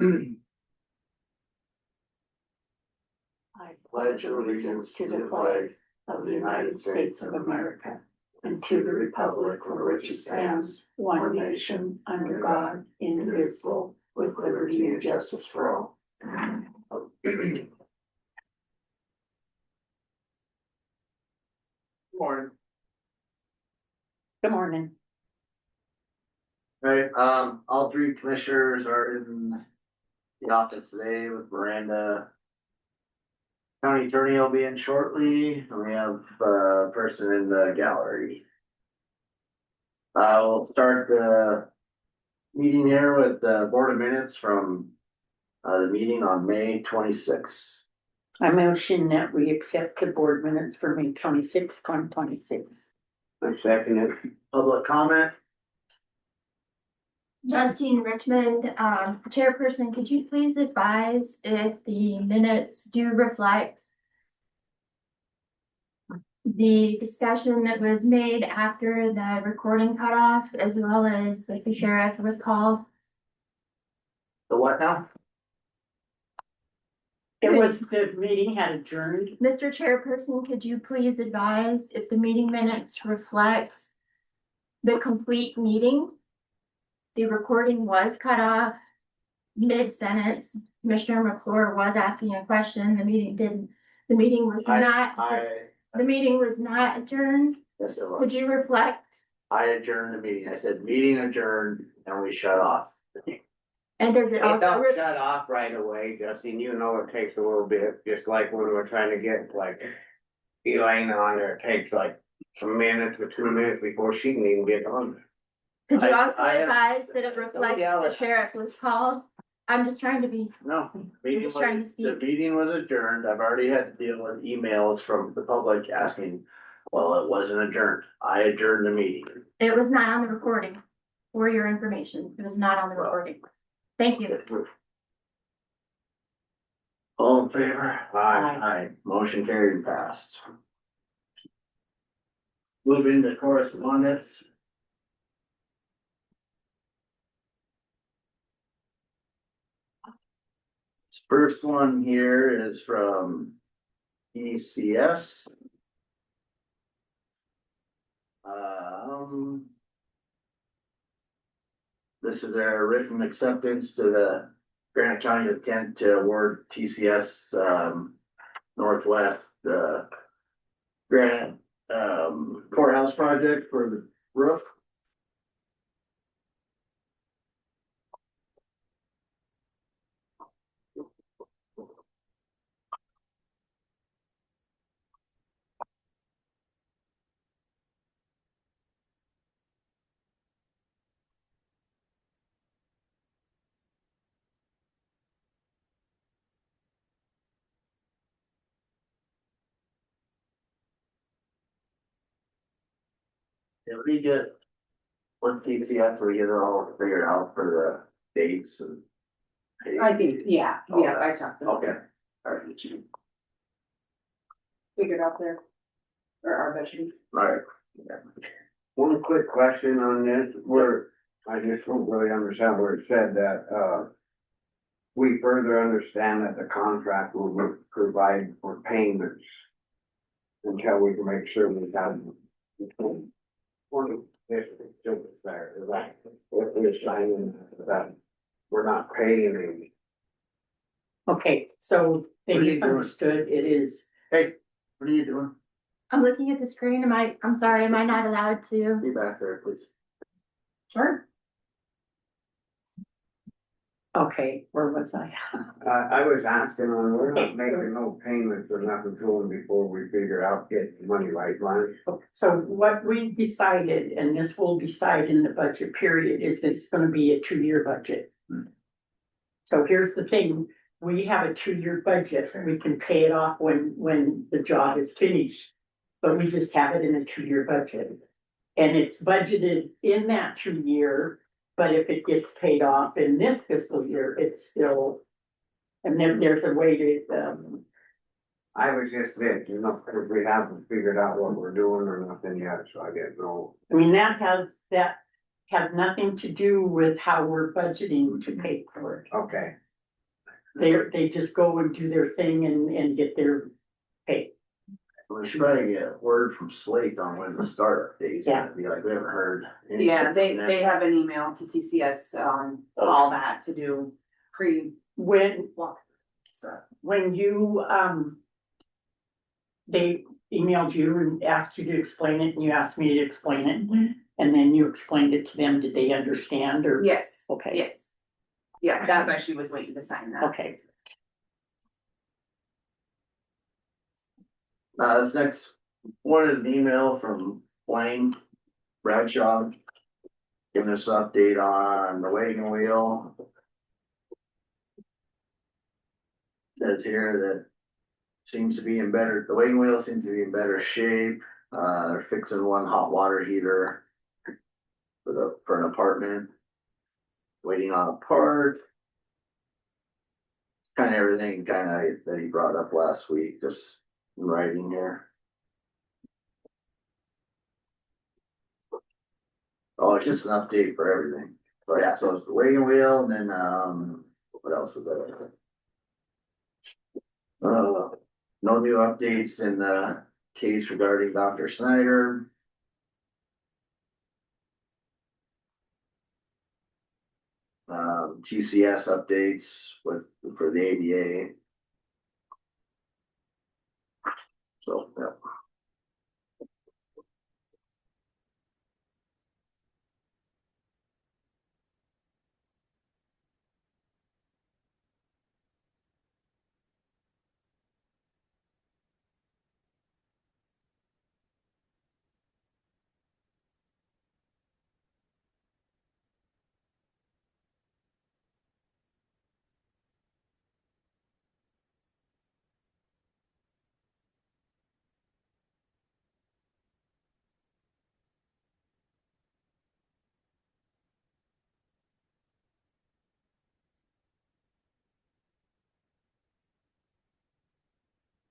I pledge allegiance to the flag of the United States of America and to the republic for which it stands, one nation, under God, indivisible, with liberty and justice for all. Morning. Good morning. Right, all three commissioners are in the office today with Miranda. County attorney will be in shortly, and we have a person in the gallery. We'll start the meeting here with the board of minutes from the meeting on May 26th. I motion that we accept the board minutes for May 26, 2026. I second it. Public comment? Justine Richmond, chairperson, could you please advise if the minutes do reflect the discussion that was made after the recording cutoff, as well as like the sheriff was called? The what now? It was, the meeting had adjourned. Mr. Chairperson, could you please advise if the meeting minutes reflect the complete meeting? The recording was cut off mid-sentence. Commissioner McClure was asking a question. The meeting didn't, the meeting was not adjourned. Yes, it was. Could you reflect? I adjourned the meeting. I said, meeting adjourned, and we shut off. And does it It also, don't shut off right away, Justin, you know it takes a little bit, just like when we're trying to get like Elaine on there, it takes like a minute to 2 minutes before she can even get on there. could you I- also I- advise that it reflects yell the it. sheriff was called? I'm just trying to be, No, meeting just trying to was, the speak. meeting was adjourned. I've already had to deal with emails from the public asking, well, it wasn't adjourned. I adjourned the meeting. It was not on the recording, for your information. It was not on the recording. Thank you. All in favor? Aye. Aye. Motion carried and passed. Moving to correspondence. This first one here is from ECS. This is their written acceptance to the Granite County intent to award TCS Northwest Granite courthouse project for the roof. Did we get, what TCS, we get it all figured out for the dates and? I think, yeah, I talked to them. Okay. Alright. Figured out there. Or our budget. Alright. One quick question on this, where I just don't really understand where it said that, we further understand that the contract will provide for payments until we can make sure we have. One of this is there, right? If we're signing that, we're not paying any. Okay, so they What are you doing? misunderstood. It is, Hey, what are you doing? I'm looking at the screen. I'm sorry, am I not allowed to? Be back there, please. Sure. okay, where was I? I was asking on, we're not making no payments or nothing to them before we figure out getting money right, Ryan. So what we decided, and this will decide in the budget period, is it's gonna be a 2-year budget. So here's the thing, we have a 2-year budget, we can pay it off when the job is finished. But we just have it in a 2-year budget. And it's budgeted in that 2-year, but if it gets paid off in this fiscal year, it's still. And then there's a way to, I was just thinking, because we haven't figured out what we're doing or nothing yet, so I didn't know. I mean, that has nothing to do with how we're budgeting to pay for it. Okay, they just go and do their thing and get their pay. We should probably get word from Slate on when the startup date is gonna be, like, we haven't heard. anything Yeah, from they, them. they have an email to TCS, all that to do pre When, walk stuff. when you, they emailed you and asked you to explain it, and you asked me to explain it, and then you explained it to them, did they understand, or? Yes, Okay, yes. Yeah, that's why she was waiting to sign that. okay, This next one is an email from Blaine Bradshaw. Giving us an update on the wagon wheel. Says here that seems to be in better, the wagon wheel seems to be in better shape. They're fixing one hot water heater for an apartment. Waiting on a part. Kind of everything that he brought up last week, just in writing here. Oh, it's just an update for everything. So yeah, so it's the wagon wheel and then, what else was there? No new updates in the case regarding Dr. Snyder. TCS updates for the ADA. So, yeah.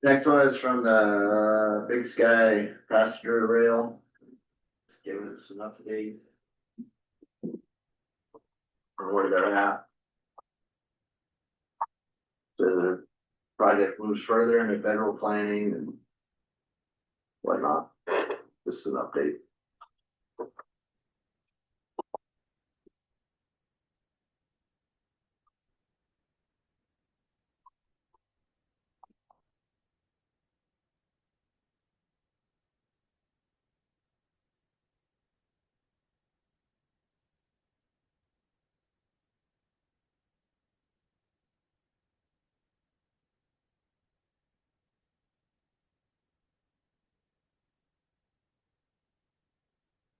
Next one is from the Big Sky Passenger Rail. It's giving us an update. On where they're at. The project moves further into federal planning and whatnot. Just an update.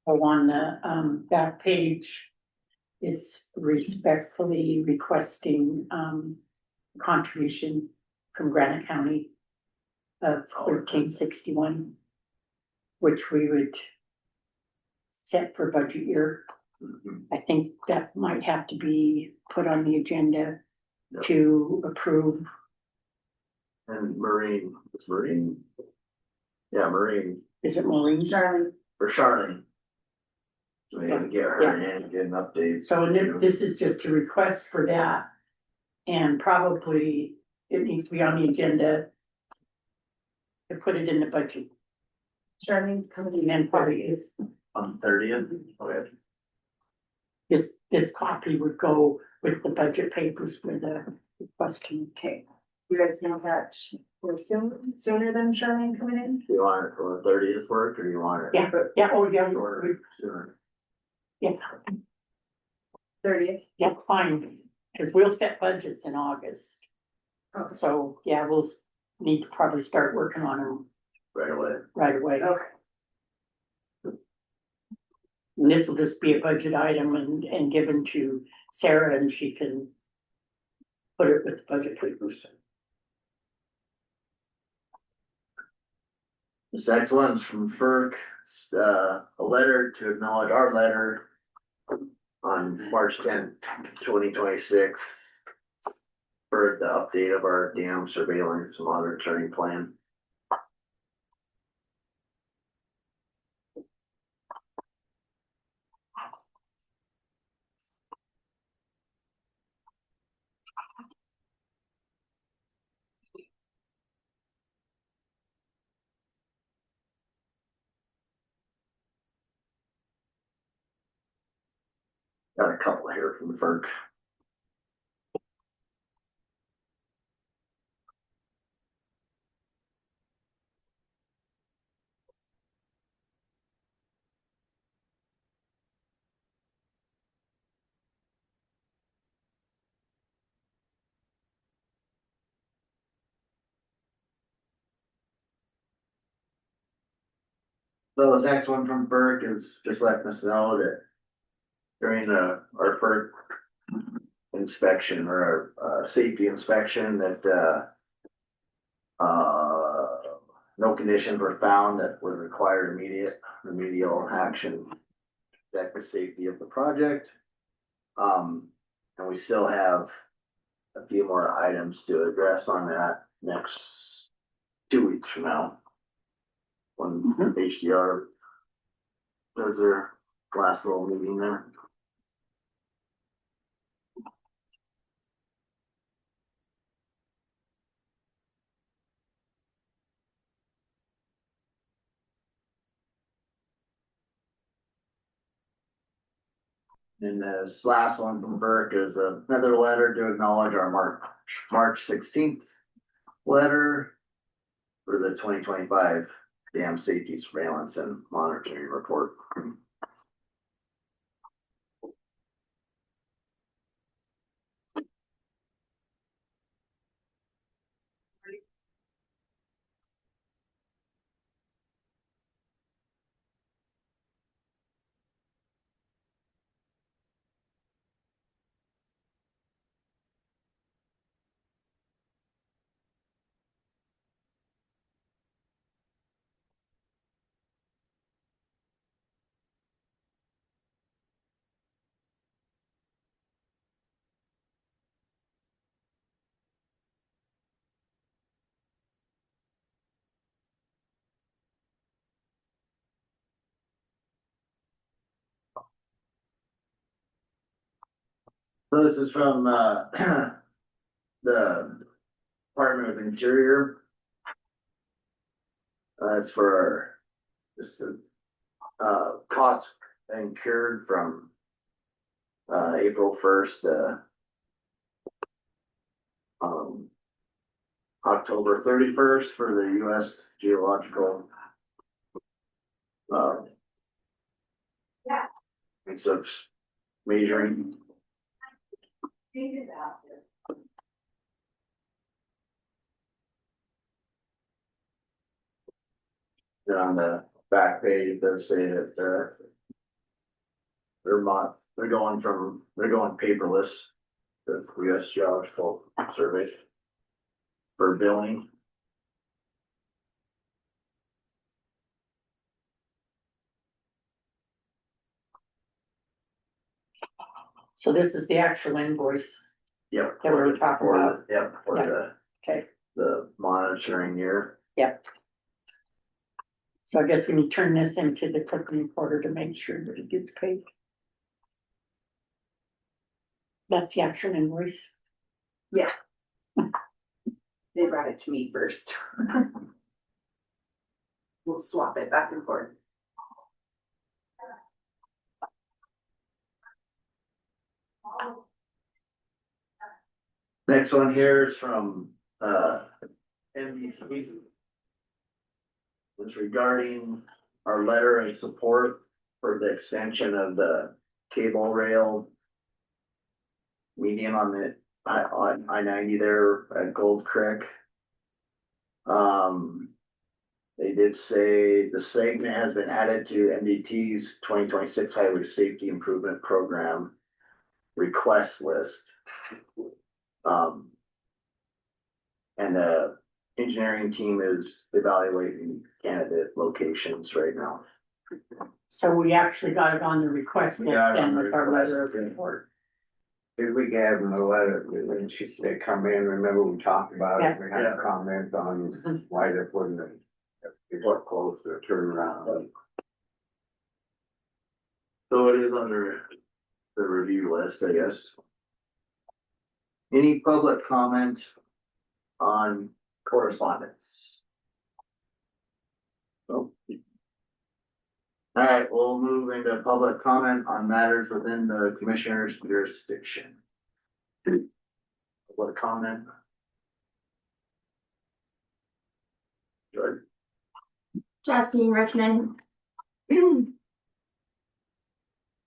on the, back page. It's respectfully requesting, contribution from Granite County of 1361, which we would set for budget year. Mhm. I think that might have to be put on the agenda Yep. to approve. And Marine, it's Marine. Yeah, Marine, Is it Maureen? Charlie, for Charlene. So we need to get her Yeah. in, get an update. So this is just a request for that. And probably it needs to be on the agenda to put it in the budget. Charlene's coming And in. then probably is, On 30th, okay. this copy would go with the budget papers for the requesting. Okay, you guys know that we're sooner than Charlene coming in? Do you want it for the 30th work or do you want it? Yeah, yeah, oh, yeah, Shorter, sooner? yeah, 30th. yeah, fine, because we'll set budgets in August. Okay. So, yeah, we'll need to probably start working on them Right away. right away. Okay. And this will just be a budget item and given to Sarah and she can put it with the budget papers. This next one's from FERC, it's, a letter to acknowledge our letter on March 10th, 2026. For the update of our dam surveillance monitoring plan. Got a couple here from FERC. So this next one from FERC is just letting us know that during our FERC inspection or our safety inspection that no conditions were found that would require immediate remedial action to protect the safety of the project. And we still have a few more items to address on that next 2 weeks from now. When HDR does their last little meeting there. And this last one from Burke is another letter to acknowledge our March 16th letter for the 2025 dam safety surveillance and monitoring report. So this is from the Department of Interior. It's for just the costs incurred from April 1st October 31st for the US Geological it's of measuring. Then on the back page, it does say that they're going paperless. The US Geological Survey for billing. So this is the actual invoice. Yep. That we were talking about. Yep, for Okay, the monitoring year. so I guess when you turn this into the clerk reporter to make sure that it gets paid. That's the actual invoice. They brought it to me first. We'll swap it back and forth. Next one here is from MVP. It's regarding our letter of support for the extension of the cable rail median on the I-90 there at Gold Creek. They did say the segment has been added to MDT's 2026 Highway Safety Improvement Program request list. And the engineering team is evaluating candidate locations right now. So we actually got it on the request list We got it on then the with our letter of request, yeah. report. If we gave them a letter, when they come in, remember we talked about it, we had a comment on why they're putting it. What close to turn around. So it is under the review list, I guess. Any public comment on correspondence? Oh. Alright, we'll move into public comment on matters within the commissioner's jurisdiction. What comment? Good. Justine Richmond.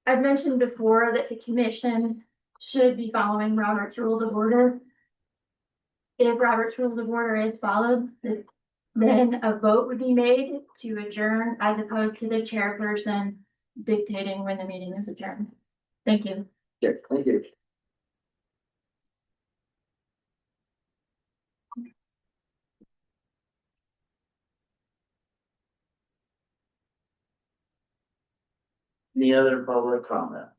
I've mentioned before that the commission should be following Robert's Rules of Order. If Robert's Rules of Order is followed, then a vote would be made to adjourn as opposed to the chairperson dictating when the meeting is adjourned. Thank you. Okay, thank you. Any other public comment?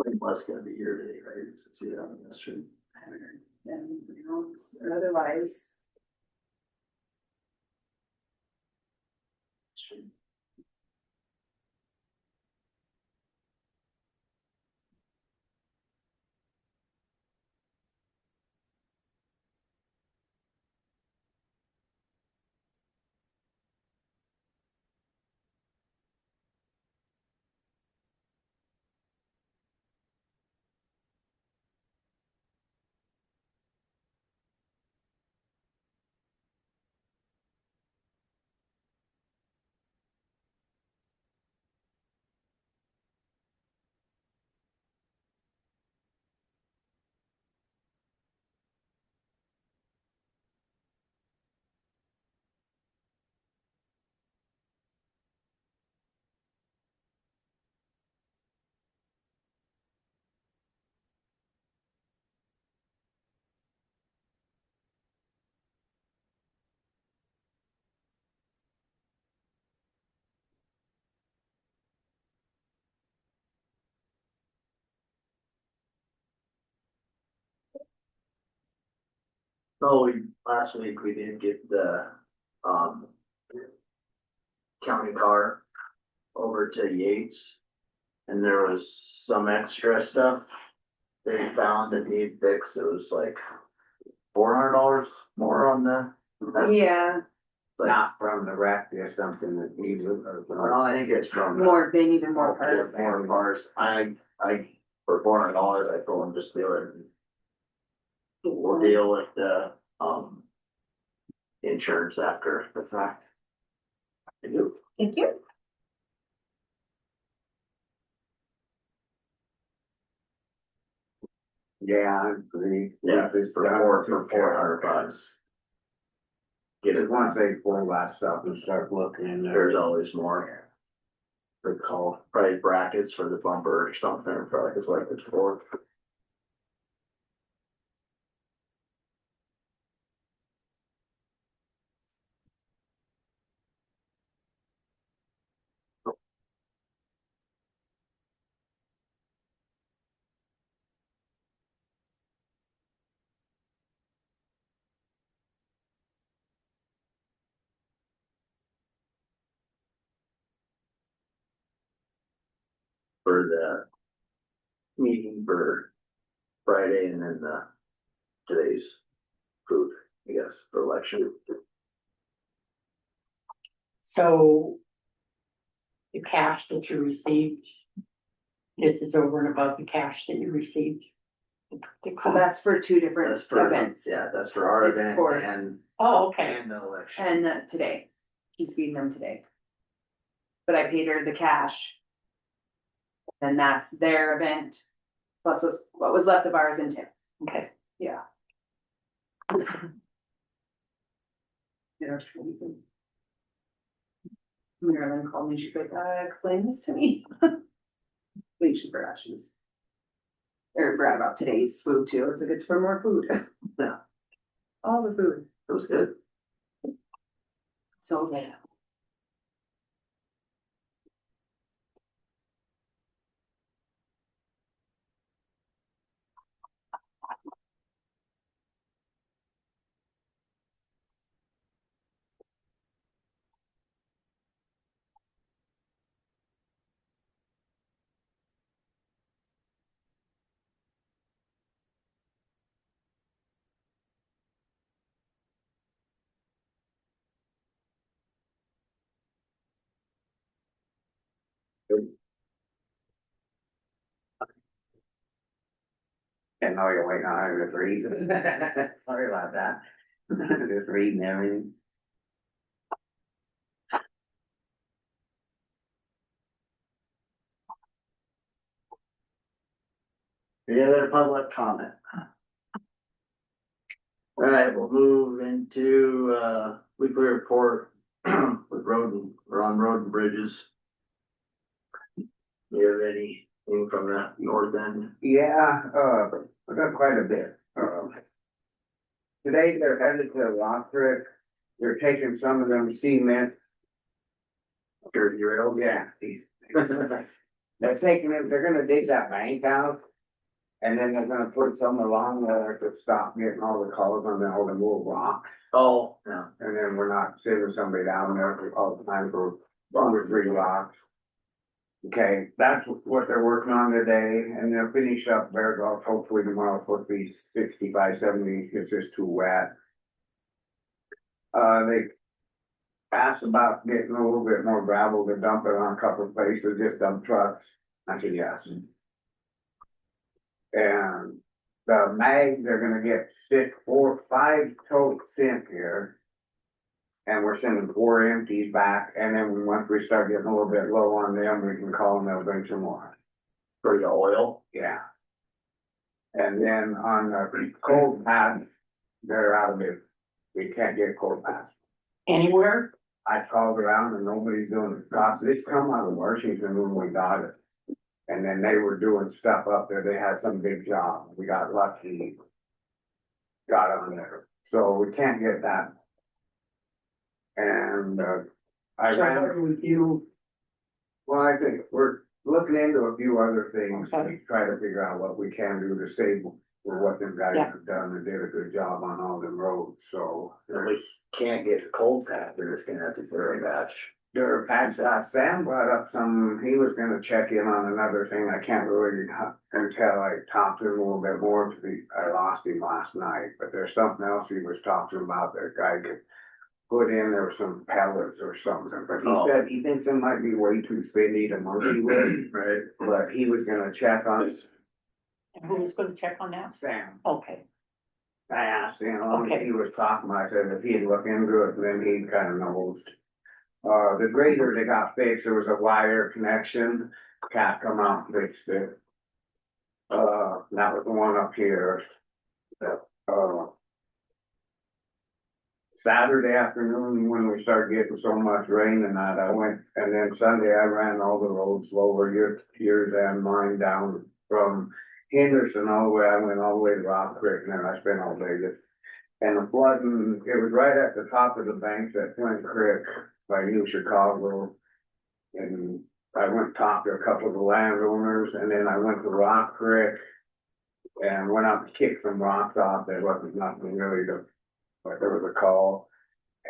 It was gonna be here today, right? Since you have this street. And, or otherwise. So last week we did get the, county car over to Yates. And there was some extra stuff they found that needed fixed. It was like $400 more on the. That's Yeah, like, Not from the wreck, there's something that needs it, well, I think it's from. more, they needed more More parts. cars. For $400, I told them just do it. And we'll deal with the, insurance after the fact. I do. Thank you. Yeah, I agree. Yeah, It's for done, $400. Get it Once once, they pull that stuff and start looking in there. there's always more. Good call, probably brackets for the bumper or something, probably is what it's for. For the meeting for Friday and then today's food, I guess, for election. So the cash that you received, this is over and above the cash that you received. The So that's for two different That's for, events yeah, that's for our It's event for- Oh, okay, and the election. and today, he's feeding them today. But I paid her the cash. And that's their event, plus what was left of ours in tip, okay. yeah. Marilyn called me, she's like, explain this to me. Wait, she forgot she was. Or forgot about today's food too, it's like, it's for more food. Yeah. All the food, It was good. so yeah. And now you're waiting on her to read. Sorry about that. Just reading everything. Any other public comment? All right, we'll move into, weekly report with we're on road and bridges. You have anything from the north end? Yeah, I got quite a bit. Today they're headed to Rock Creek. They're taking some of them cement. Dirty rails? Yeah. They're taking it, they're gonna dig that bank out. And then they're gonna put some along there to stop getting all the calls on all the little rock. Oh, no. And then we're not sending somebody down there all the time for 3 rocks. Okay, that's what they're working on today, and they'll finish up Bear Gulch hopefully tomorrow, supposed to be 65, 70, it's just too wet. They asked about getting a little bit more gravel to dump it on a couple of places, just dump trucks. I said, yes. And the mags, they're gonna get 5 totes sent here. And we're sending 4 empties back, and then once we start getting a little bit low on them, we can call them, they'll bring some more. For the oil? Yeah. And then on the cold pads, they're out of it. We can't get cold pads. Anywhere? I called around and nobody's doing it. Cost, it's come out of Washington when we got it. And then they were doing stuff up there. They had some big job. We got lucky. Got on there. So we can't get that. And, I So what ran, do we do? well, I think we're looking into a few other things. Okay. To try to figure out what we can do to save for what them guys Yeah. have done and did a good job on all them roads, so. We can't get the cold pack, we're just gonna have to put a batch. Sam brought up some, he was gonna check in on another thing, I can't really, until I talked to him a little bit more, I lost him last night, but there's something else he was talking about that guy could put in, there were some pellets or something, but he Oh. said he thinks it might be way too spinny to monkey with, Right. but he was gonna check on And who's gonna check on that? Sam. Okay, I asked him, how long Okay. he was talking, I said if he'd look into it, then he kind of knows. The grader they got fixed, there was a wire connection, cat come out and fixed it. That was the one up here. Saturday afternoon, when we started getting so much rain and that, I went, and then Sunday I ran all the roads lower, yours and mine down from Henderson all the way, I went all the way to Rock Creek, and then I spent all day just. And the flooding, it was right at the top of the banks at Flint Creek by New Chicago. And I went and talked to a couple of the landowners, and then I went to Rock Creek. And went out to kick some rocks off, there wasn't nothing really to, but there was a call.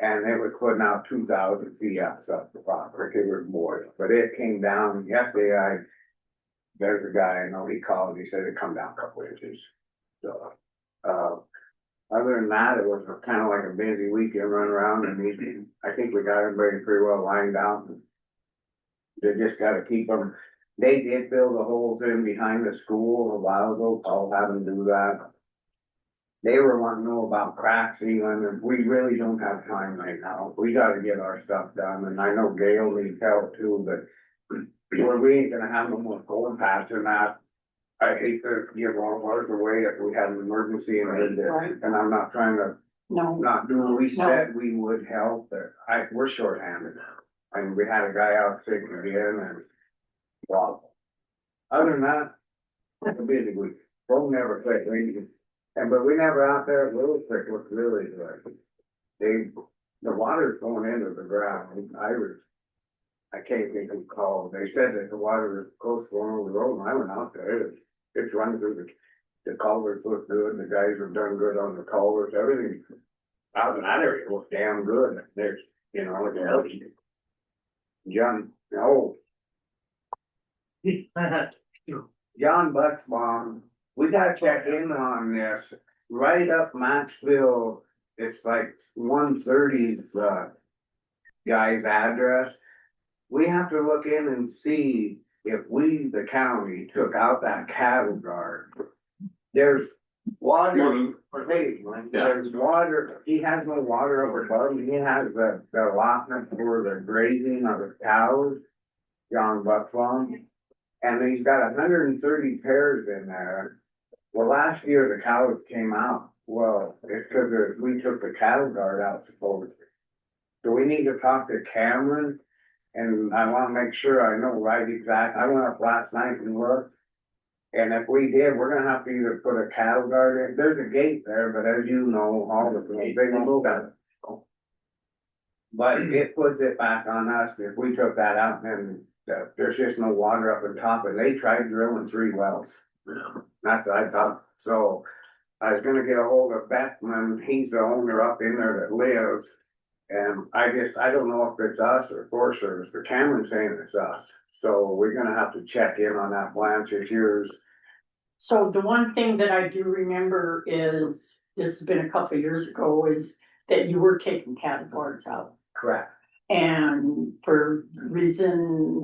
And it was putting out 2,000 CFs up the Rock Creek, it was more, but it came down yesterday, there's a guy I know, he called, he said it come down a couple inches. So, other than that, it was kind of like a busy weekend run around and I think we got everybody pretty well lined out. They just gotta keep them, they did fill the holes in behind the school a while ago, Paul had them do that. They were wanting to know about crack sealing, and we really don't have time right now, we gotta get our stuff done, and I know Gail needs help too, but where we ain't gonna have no more cold patch and that. I hate to give all ours away if we had an emergency and need it, Right. and I'm not trying to no, not do, we No. said we would help, but we're shorthanded. And we had a guy out sick again and, well, other than that, it's a busy week, we'll never quit raining. But we never out there, Little Creek was really good. The water's going into the ground, I can't think who called, they said that the water was close going over the road, and I went out there, it's running through the culverts look good, the guys have done good on the culverts, everything. Out in that area looks damn good, there's, John, John Bucksbaum, we gotta check in on this, right up Maxville, it's like 130's, guy's address. we have to look in and see if we, the county, took out that cattle guard. There's water, there's water, he has no water over above, he has the allotment for the grazing of the cows. John Buckflom, and he's got 130 pairs in there. Well, last year the cows came out, well, it's because we took the cattle guard out supposedly. So we need to talk to Cameron, and I wanna make sure I know right exact, I went up last night and looked. And if we did, we're gonna have to either put a cattle guard in, there's a gate there, but as you know, all the, they won't move that. But it puts it back on us, if we took that out, then there's just no water up on top, and they tried drilling 3 wells. Yeah. That's what I thought, so I was gonna get a hold of Beckman, he's the owner up in there that lives. And I don't know if it's us or Forest Service, but Cameron's saying it's us, so we're gonna have to check in on that Blanche, it's yours. So the one thing that I do remember is, this has been a couple of years ago, is that you were taking cattle guards out. Correct. And for reason,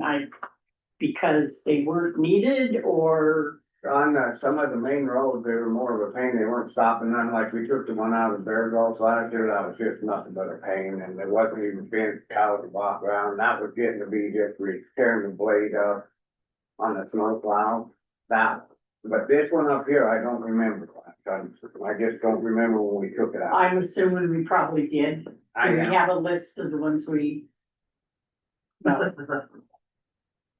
because they weren't needed, or, On some of the main roads, they were more of a pain, they weren't stopping them, like we took the one out of Bear Gulch last year, that was just nothing but a pain, and it wasn't even being cows to walk around, that was getting to be just tearing the blade up on the snow plow, that, but this one up here, I don't remember. I just don't remember when we took it out. I'm assuming we probably did. I Do we am. have a list of the ones we? No,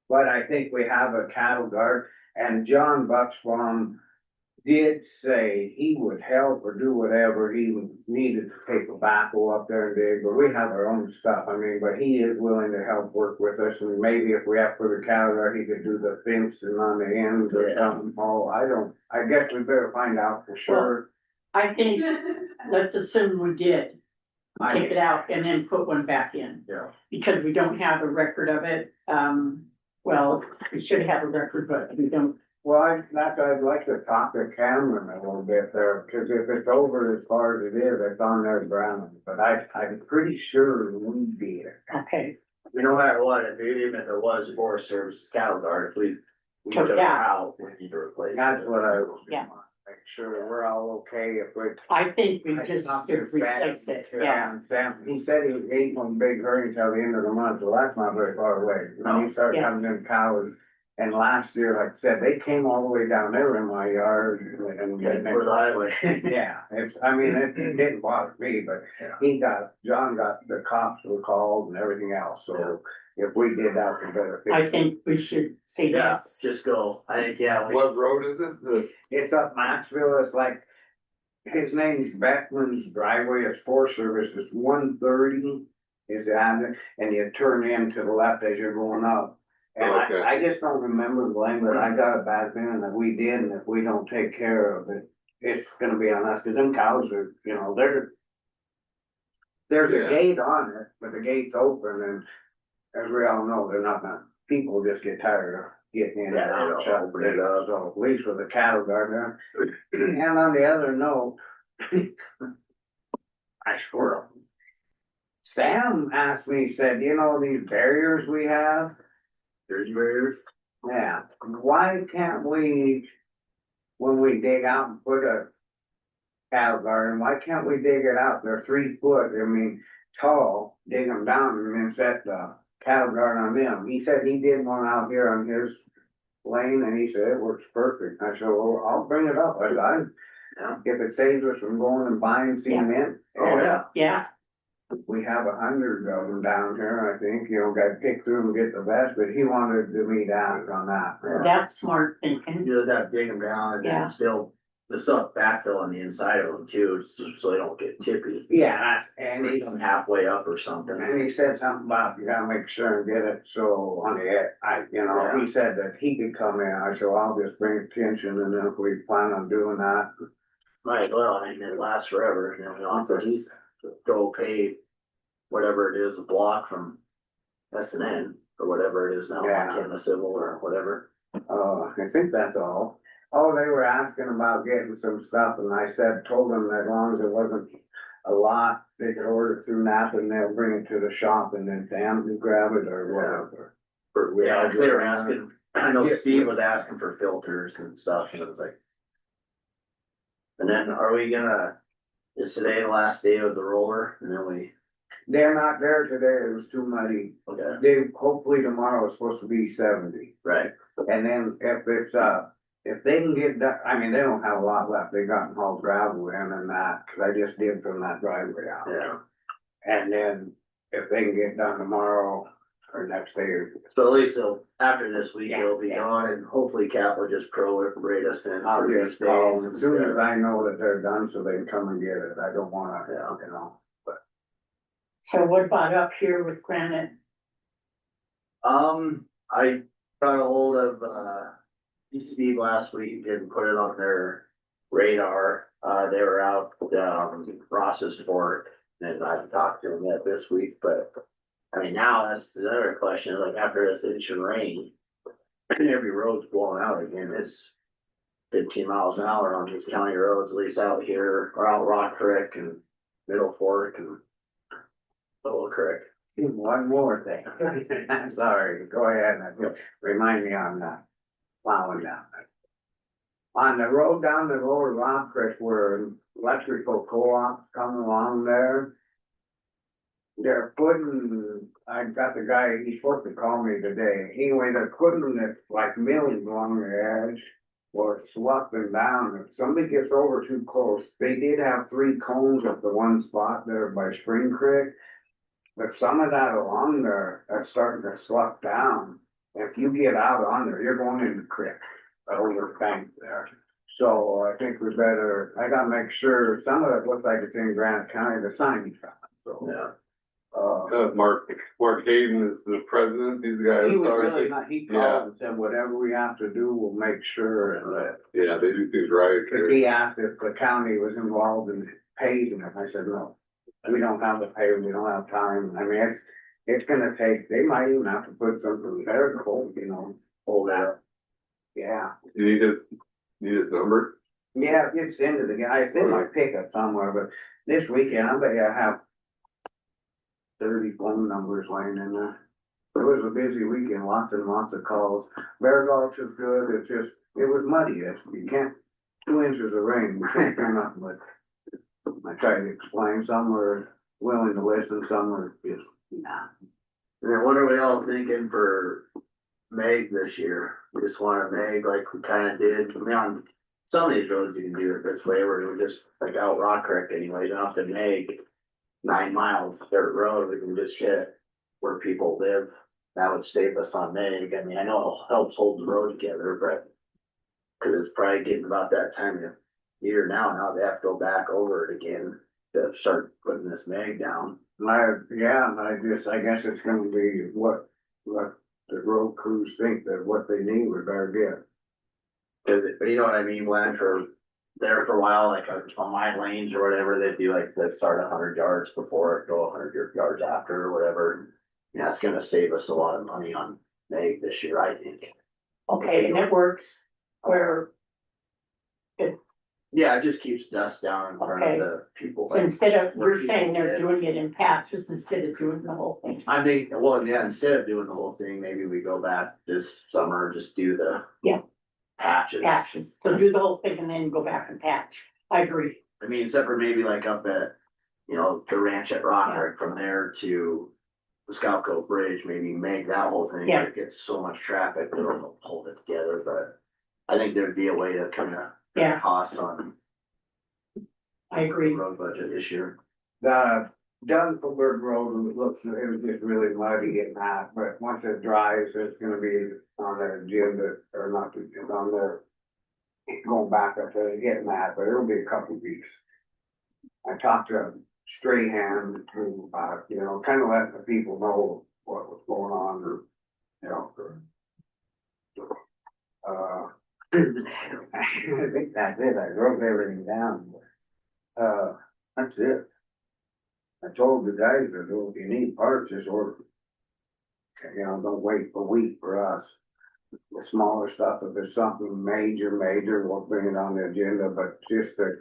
But I think we have a cattle guard, and John Bucksbaum did say he would help or do whatever he needed to take tobacco up there and dig, but we have our own stuff, I mean, but he is willing to help work with us, and maybe if we have to put a cattle guard, he could do the fencing on the ends or Yeah. something. Oh, I guess we better find out for sure. I think, let's assume we did take I, it out and then put one back in. Yeah. Because we don't have a record of it, well, we should have a record, but we don't. well, I'd like to talk to Cameron a little bit there, cause if it's over as far as it is, it's on their ground, but I'm pretty sure we did. Okay, No matter what, even if it was Forest Service cattle guard, if we Took took it it out, we need to replace it. That's what I. Yeah. Make sure we're all okay if we. I think we I just talked should to Sam, replace it, yeah. Sam, he said he was in one big hurry until the end of the month, well, that's not very far away. When you start Yeah. coming in cows, and last year, like I said, they came all the way down there in my yard and. Yeah, for the highway. Yeah, it didn't bother me, but John got, the cops were called and everything else, so if we did that, we better fix it. I think we should say Yeah, yes. just go, I think, yeah, What road is it? It's up Maxville, it's like, his name's Beckman's driveway, it's Forest Service, it's 130. Is that, and you turn in to the left as you're going up. And Okay. I just don't remember the lane, but I got a bad feeling that we did, and if we don't take care of it, it's gonna be on us, cause them cows are, there's a Yeah. gate on it, but the gate's open, and as we all know, they're not gonna, people just get tired of getting in and Yeah, they out, don't shutting open it it up. up, so at least with the cattle guard there. And on the other note, I swear, Sam asked me, he said, these barriers we have, there's barriers. yeah, why can't we, when we dig out and put a cattle garden, why can't we dig it out? They're 3 foot, tall, dig them down and then set the cattle garden on them. He said he did one out here on his lane and he said it works perfect. I said, well, I'll bring it up. Yeah. If it saves us from going and buying cement. Oh, yeah. Yeah, We have 100 of them down here, I think, got to pick through and get the best, but he wanted me to ask on that. that's smart thinking. You just have to dig them down and Yeah. then still, there's some backfill on the inside of them too, so they don't get tippy. Yeah, and Make them halfway up or something. And he said something about you gotta make sure and get it so on the edge, he said that he could come in, I said, well, I'll just bring attention and then if we plan on doing that. Right, well, I mean, it lasts forever, you don't have to go pay whatever it is, a block from S&N or whatever it is now, Yeah. Montana Civil or whatever. I think that's all. Oh, they were asking about getting some stuff and I told them that as long as it wasn't a lot, they could order through Napa and they'll bring it to the shop and then Sam can grab it or whatever. Yeah, they were asking, I know Steve was asking for filters and stuff, and it was like. And then are we gonna, is today the last day of the roller, and then we, They're not there today, it was too muddy. okay, They, hopefully tomorrow is supposed to be 70. right, And then if it's, if they can get done, I mean, they don't have a lot left, they got hauled gravel in and that, cause I just did from that driveway out. yeah. And then if they can get done tomorrow or next day, So at least they'll, after this week, Yeah, it'll be yeah. gone, and hopefully Cap will just prorate us in. I'll for just these call days them as soon as instead. I know that they're done, so they can come and get it, I don't wanna, Yeah. you know. So what about up here with Granite? I got a hold of, Steve last week and put it on their radar. They were out, Ross's Fork, and I've talked to them yet this week, but. I mean, now that's another question, like after this inch of rain, every road's blowing out again, it's 15 miles an hour on these county roads, at least out here, or out Rock Creek and Middle Fork and Little Creek. One more thing, I'm sorry, go ahead and remind me on that, plowing down there. On the road down the lower Rock Creek where electrical co-ops come along there. They're putting, I got the guy, he's supposed to call me today, anyway, they're putting this like millions along the edge. Or sloughing down, if somebody gets over too close, they did have 3 cones at the one spot there by Spring Creek. But some of that along there, that's starting to slough down, if you get out on there, you're going in the creek, over the bank there. So I think we better, I gotta make sure, some of it looks like it's in Granite County, the sign's found, so. Yeah. Mark Hayden is the president, these guys He was are, really not, he called and said, whatever we have to do, we'll make sure, and yeah, they do things right. cause he asked if the county was involved in paving it, I said, no. We don't have the pay, we don't have time, I mean, it's gonna take, they might even have to put something there to hold, you know, hold that. Yeah, You need his number? yeah, it's into the guy, it's in my pickup somewhere, but this weekend, I bet you I have 30 phone numbers laying in there. It was a busy weekend, lots and lots of calls. Bear Gulch is good, it's just, it was muddy, you can't, 2 inches of rain, you can't do nothing but. I tried to explain, some were willing to listen, some were just, nah. And then what are we all thinking for Meg this year? We just want a Meg like we kinda did, I mean, on some of these roads you can do it this way, where we just, like out Rock Creek anyway, you don't have to Meg 9 miles dirt road, we can just hit where people live. That would save us on Meg, I mean, I know it helps hold the road together, but. Cause it's probably getting about that time of year now they have to go back over it again to start putting this Meg down. I guess it's gonna be what the road crews think that what they need, we better get. Cause but you know what I mean, when for there for a while, like on my lanes or whatever, they do like, they start 100 yards before it, go 100 yards after or whatever. And that's gonna save us a lot of money on Meg this year, I think. Okay, and it works where, Yeah, it just keeps dust down in front of the people. so instead of, Where you're saying people they're live. doing it in patches instead of doing the whole thing. I think, well, yeah, instead of doing the whole thing, maybe we go back this summer, just do the. Yeah. Patches. Patches, so do the whole thing and then go back and patch, I agree. I mean, except for maybe like up at, you know, the ranch at Rockford, from there to the Scout Cove Bridge, maybe make that whole thing. Yeah. It gets so much traffic, it'll hold it together, but I think there'd be a way to kind of. Yeah. Cost on I agree. road budget this year. The Dunkelberg Road looks, it was just really muddy and that, but once it dries, it's gonna be on their agenda, or not, it's on their. Going back up there, getting that, but it'll be a couple weeks. I talked to Strahan, who, you know, kind of letting the people know what was going on, or, you know, I think that's it, I wrote everything down. That's it. I told the guys that if you need parts, just order. You know, don't wait a week for us. The smaller stuff, if there's something major, we'll bring it on the agenda, but just to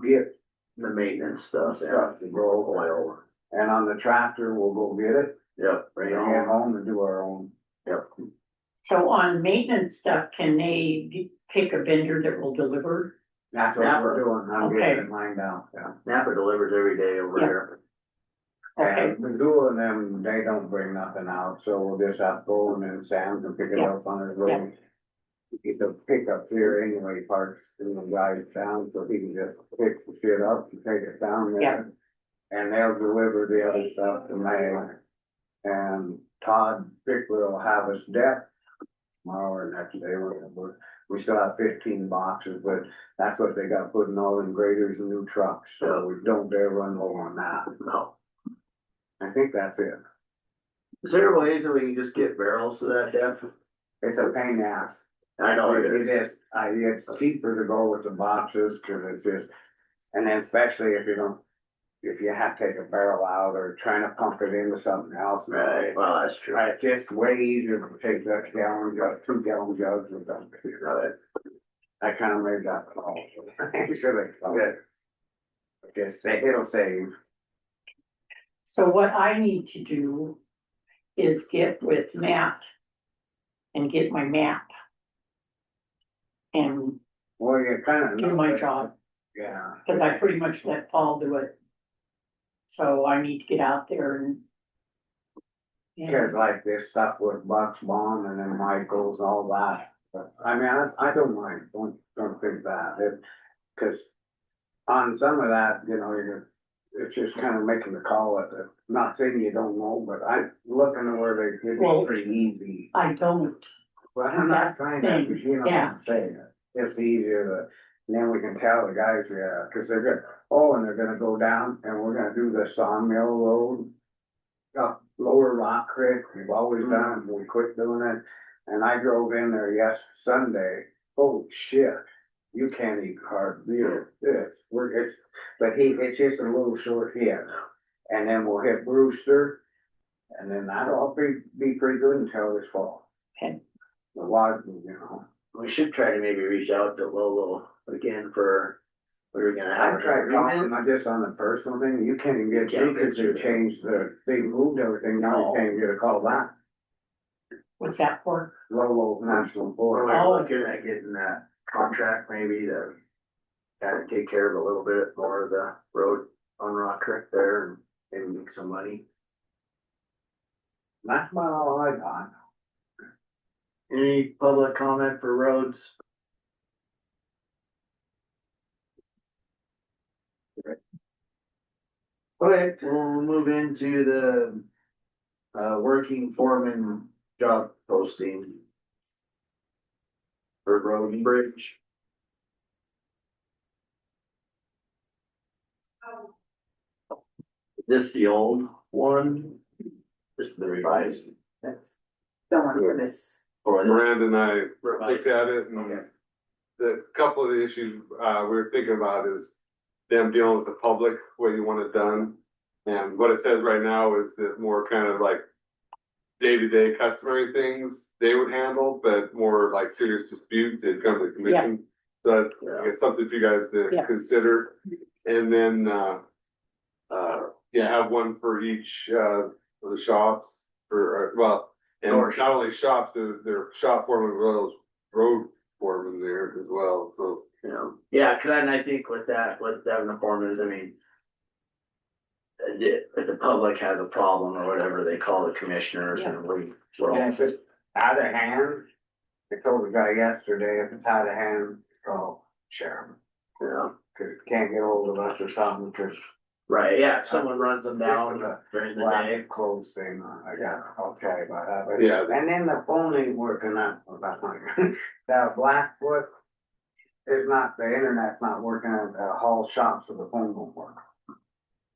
get the maintenance stuff, yeah, stuff to go. oil, And on the tractor, we'll go get it, yep, bring bring it it home, home and do our own. yep. So on maintenance stuff, can they pick a vendor that will deliver? That's what we're doing, I'm Okay. getting it lined out, yeah. Napa delivers every day over Yeah. here. Okay, And Missoula and them, they don't bring nothing out, so we'll just have to go and then Sam can pick it Yeah. up on his road. Get the pickups here anyway, parks and the guys down, so he can just pick the shit up and take it down there. Yeah. And they'll deliver the other stuff to May. And Todd Pickler will have us deck tomorrow or next day, whatever. We still have 15 boxes, but that's what they got putting all in graders and new trucks, so we don't dare run low on that. No. I think that's it. Is there ways that we can just get barrels to that depth? It's a pain in the ass. I know it It is. is, it's cheaper to go with the boxes, cause it's just, and then especially if you don't, if you have to take a barrel out or trying to pump it into something else. Right, well, that's true. It's just way easier to take that gallon jug, 2 gallon jugs with them. Right. I kinda made that call. Good. Just say, it'll save. so what I need to do is get with Matt and get my map. And Well, you kinda. do my job, Yeah. cause I pretty much let Paul do it. So I need to get out there and. Cause like this stuff with Bucks Bomb and then Michaels, all that, but I mean, I don't mind, don't think that, cause. On some of that, you know, it's just kind of making the call at the, not saying you don't know, but I'm looking at where they could Well, be pretty easy. I don't, But I'm not trying to, you know what Yeah. I'm saying, it's easier to, and then we can tell the guys, yeah, cause they're good, and they're gonna go down and we're gonna do the Sawmill Road. Up Lower Rock Creek, we've always done, it, we quit doing it, and I drove in there Sunday, holy shit. You can't eat hard beer, it's just a little short hit, and then we'll hit Brewster. And then that'll all be pretty good until this fall. Okay. The water, you know. We should try to maybe reach out to Lolo again for, we were gonna have. I tried calling, not just on the personal thing, you can't even get through, cause they changed they moved everything, now you can't get a call back. what's that for? Lolo National We're Forest. Oh. looking at getting that contract maybe to kind of take care of a little bit more of the road on Rock Creek there and make some money. That's about all I got. Any public comment for roads? Okay, we'll move into the working foreman job posting for road and bridge. This the old one? This is the revised? The one for this. Or the Miranda and I revised? looked at it and Okay. the couple of the issues, we were thinking about is them dealing with the public, what you want it done. And what it says right now is that more kind of like day-to-day customary things they would handle, but more like serious disputes, they'd come to the commission. So I guess something for you guys to Yeah. consider. And then, yeah, have one for each, of the shops for, well, and Or- not only shops, their shop foreman, as well as road foreman there as well, so. You know, yeah, cause I think with that, with having a foreman, I mean. If the public has a problem or whatever, they call the commissioners and we're And all, if it's out of hand, I told the guy yesterday, if it's out of hand, call sheriff. you know, Cause you can't get hold of us or something, cause. right, yeah, if someone runs them down Just during the Well, day. it closed thing, I got, I'll tell you about that, but. Yeah. And then the phone ain't working out, well, that's not good. That Blackfoot is not, the internet's not working at the hall shop, so the phone won't work.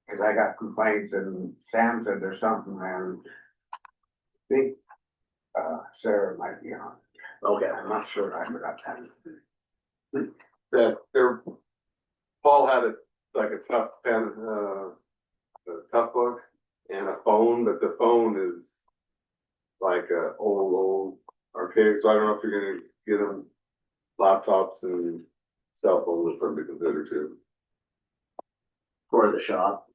Cause I got complaints and Sam said there's something and I think, Sarah might be on. Okay, I'm not sure, I forgot that. That there, Paul had like a tough pen, a tough book and a phone, but the phone is like a old archaic, so I don't know if you're gonna get them laptops and cell phones or something to consider too. for the shop,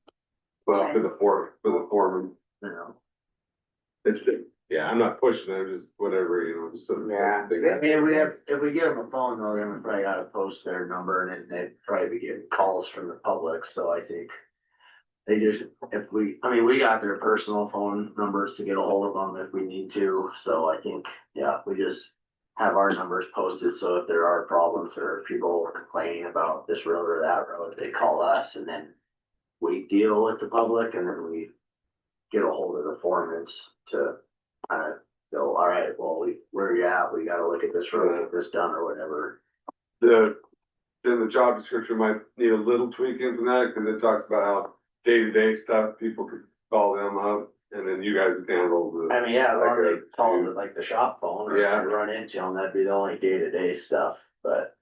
well, for the foreman. you know. It's, yeah, I'm not pushing it, just whatever, you know, just sort of. Yeah. I mean, if we give them a phone though, then we probably gotta post their number and then they'd probably be getting calls from the public, so I think. They just, we got their personal phone numbers to get a hold of them if we need to, so I think, yeah, we just. Have our numbers posted, so if there are problems or people complaining about this road or that road, they call us and then. We deal with the public and then we get a hold of the foremans to kind of go, all right, well, where you at? We gotta look at this road, get this done or whatever. Then the job description might need a little tweaking from that, cause it talks about how day-to-day stuff, people could call them up, and then you guys would handle the. I mean, yeah, as long as like they call it like the shop phone or if Yeah. you run into them, that'd be the only day-to-day stuff, but.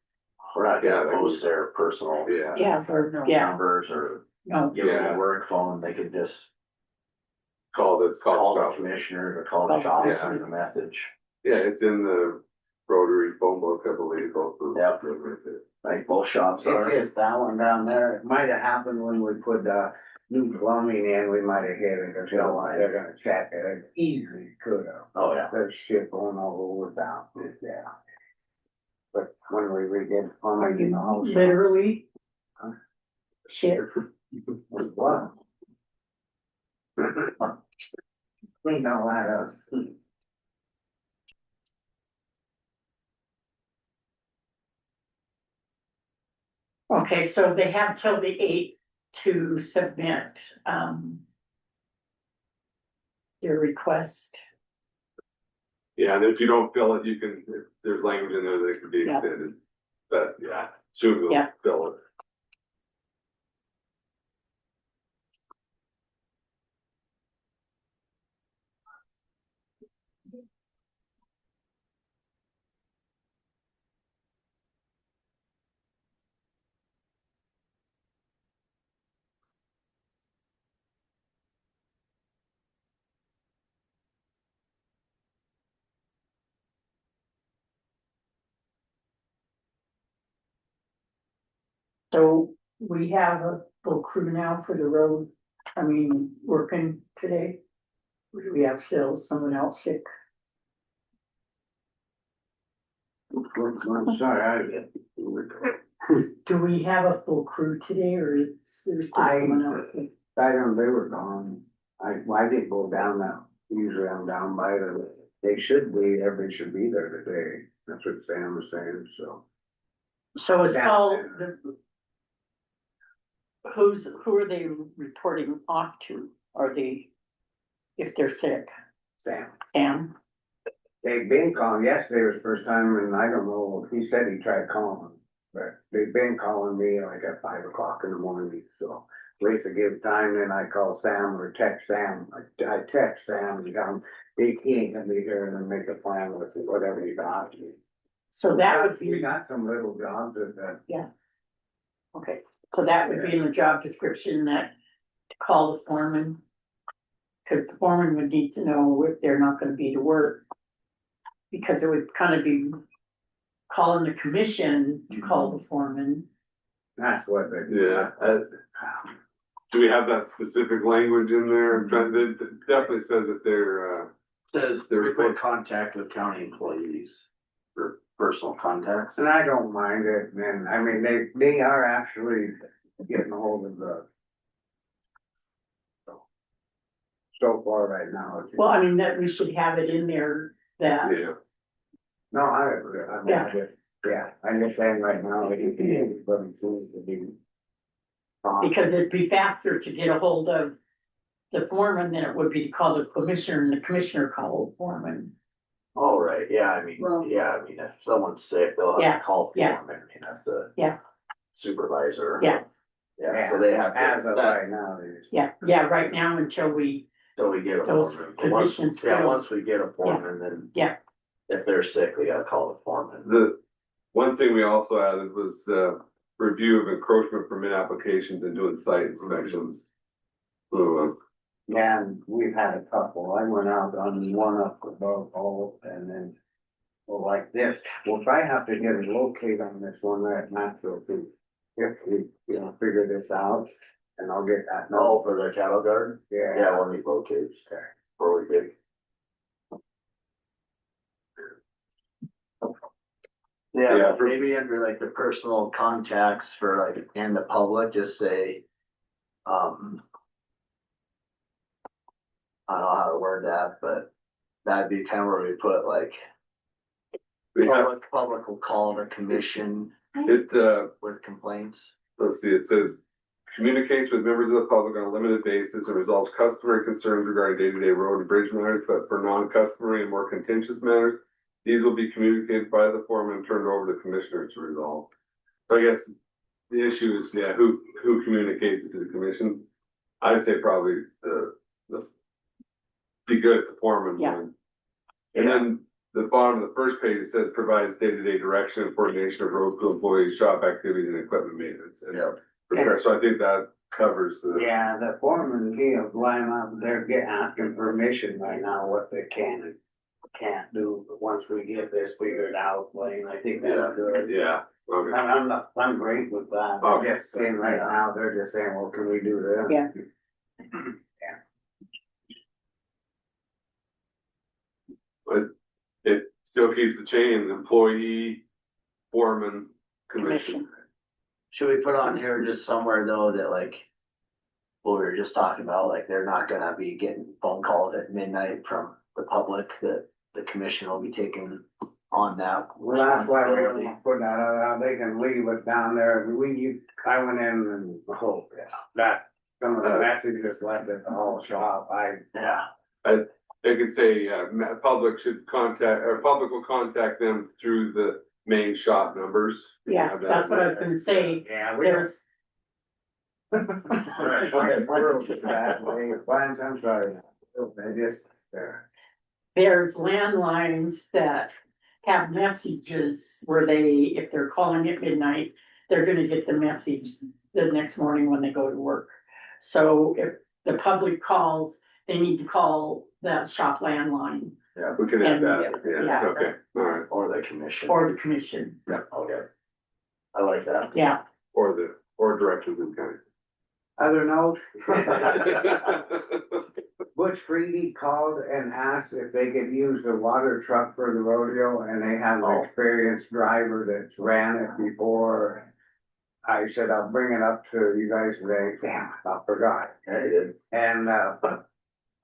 We're not Yeah, gonna that post their personal Yeah, Yeah, or, yeah, numbers or no, give them Yeah. a work phone, they could just call the call the shop. commissioner or call the shop, Yeah. leave a message. Yeah, it's in the Rotary phone book, I believe, also. Yep. Like both shops are. It's just that one down there, it might have happened when we put, new plumbing in, we might have hit it, or so, they're gonna check it, it easily could have. Oh, yeah. There's shit going all over down, yeah. But when we redid are plumbing in the house. you literally? Huh? Shit, What? Clean all that up. okay, so they have till the 8th to submit, their request. Yeah, and if you don't fill it, you can, if there's language in there that could be Yeah. extended, but yeah, soon we'll Yeah. fill it. So we have a full crew now for the road, I mean, working today. Or do we have still someone else sick? I'm sorry, Do we have a full crew today or is there still someone else sick? I don't, they were gone. I didn't go down now. Usually I'm down by the, they should be, everybody should be there today. That's what Sam was saying, so. So it's Yeah. all the. Who are they reporting off to? Are they, if they're sick? Sam, Sam? they've been calling, yesterday was the first time, and I don't know, he said he tried calling. But they've been calling me like at 5 o'clock in the morning, so. Waits to give time, then I call Sam or text Sam. I text Sam, he ain't gonna be here and then make a plan with whatever you got. So that would We be, got some little jobs that, okay, so that would be in the job description that to call the foreman. Cause the foreman would need to know if they're not gonna be to work. Because it would kind of be calling the commission to call the foreman. that's what they. Yeah, do we have that specific language in there? I'm trying to, it definitely says that they're, Says They're frequent contact with county employees for personal contacts. And I don't mind it, and I mean, they are actually getting a hold of the. So far right now, it's. Well, I mean, that we should have it in there that, yeah, No, yeah, I'm just saying right now, it is, but it seems to be. because it'd be faster to get a hold of. The foreman than it would be to call the commissioner and the commissioner call the foreman. Oh, right, yeah, I mean, Well- if someone's sick, they'll have Yeah, to call for yeah. them, I mean, that's a. Yeah. Supervisor. Yeah. Yeah, so they have, As of that, right now, it is. Yeah, right now until we, till we get a Those foreman. But once- positions Yeah, filled. once we get a foreman, then. Yeah. If they're sick, we gotta call the foreman. the, one thing we also added was, review of encroachment permit applications and doing site inspections. So, Yeah, and we've had a couple, I went out on one up above all, and then. Well, like this, we'll probably have to get a locate on this one right natural too. If we, figure this out, and I'll get that. Oh, for the cattle guard? Yeah. Yeah, we'll need both kids there, or we did. Yeah, Yeah. maybe under like the personal contacts for like, and the public, just say, I don't know how to word that, but that'd be kind of where we put like, We have, public will call the commission it, with complaints. let's see, it says, communicates with members of the public on a limited basis and resolves customary concerns regarding day-to-day road and bridge matters, but for non-customary and more contentious matters, these will be communicated by the foreman and turned over to commissioners to resolve. So I guess the issue is, yeah, who communicates it to the commission? I'd say probably the, be good if the foreman Yeah. would. And then the bottom of the first page, it says provides day-to-day direction and coordination of road crew employees, shop activities and equipment maintenance. And Yeah. repair. So I think that covers the. Yeah, the foreman, he'll line up, they're getting, asking permission right now, what they can and can't do, but once we get this figured out, Wayne, I think that's good. Yeah, okay. I'm great with that, Okay. they're just saying right now, they're just saying, well, can we do this? Yeah. But it still keeps the chain, employee, foreman, commission. Commission. Should we put on here just somewhere though that like, what we were just talking about, like they're not gonna be getting phone calls at midnight from the public, that the commission will be taking on that. Well, that's why we responsibility. don't put that out, they can leave it down there, I went in and, oh, yeah, that, some of the messages left at the whole shop, Yeah, They could say, public should contact, or public will contact them through the main shop numbers. Yeah, Have that. that's what I was gonna say. yeah, we don't. There's, Plans, I'm sorry, they just, they're. there's landlines that have messages where they, if they're calling at midnight, they're gonna get the message the next morning when they go to work. So if the public calls, they need to call that shop landline yeah, We could add that, Yeah. yeah, okay, all right, or the commission. or the commission. Yeah, okay. I like that. Yeah, or directors in county. Other note, Butch Freedy called and asked if they could use the water truck for the rodeo, and they have Oh. an experienced driver that's ran it before. I said, I'll bring it up to you guys today, damn, I forgot. Yeah, you did. And,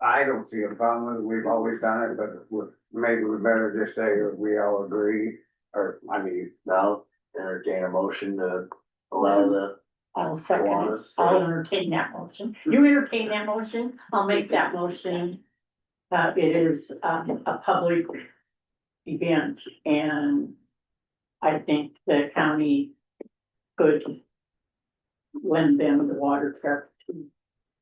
I don't see a problem with it, we've always done it, but maybe we better just say we all agree, or, I mean, Now, entertain a motion to allow the, I'll second it. Kiwanis. I'll entertain that motion. You entertain that motion, I'll make that motion. It is, a public event and I think the county could lend them the water truck.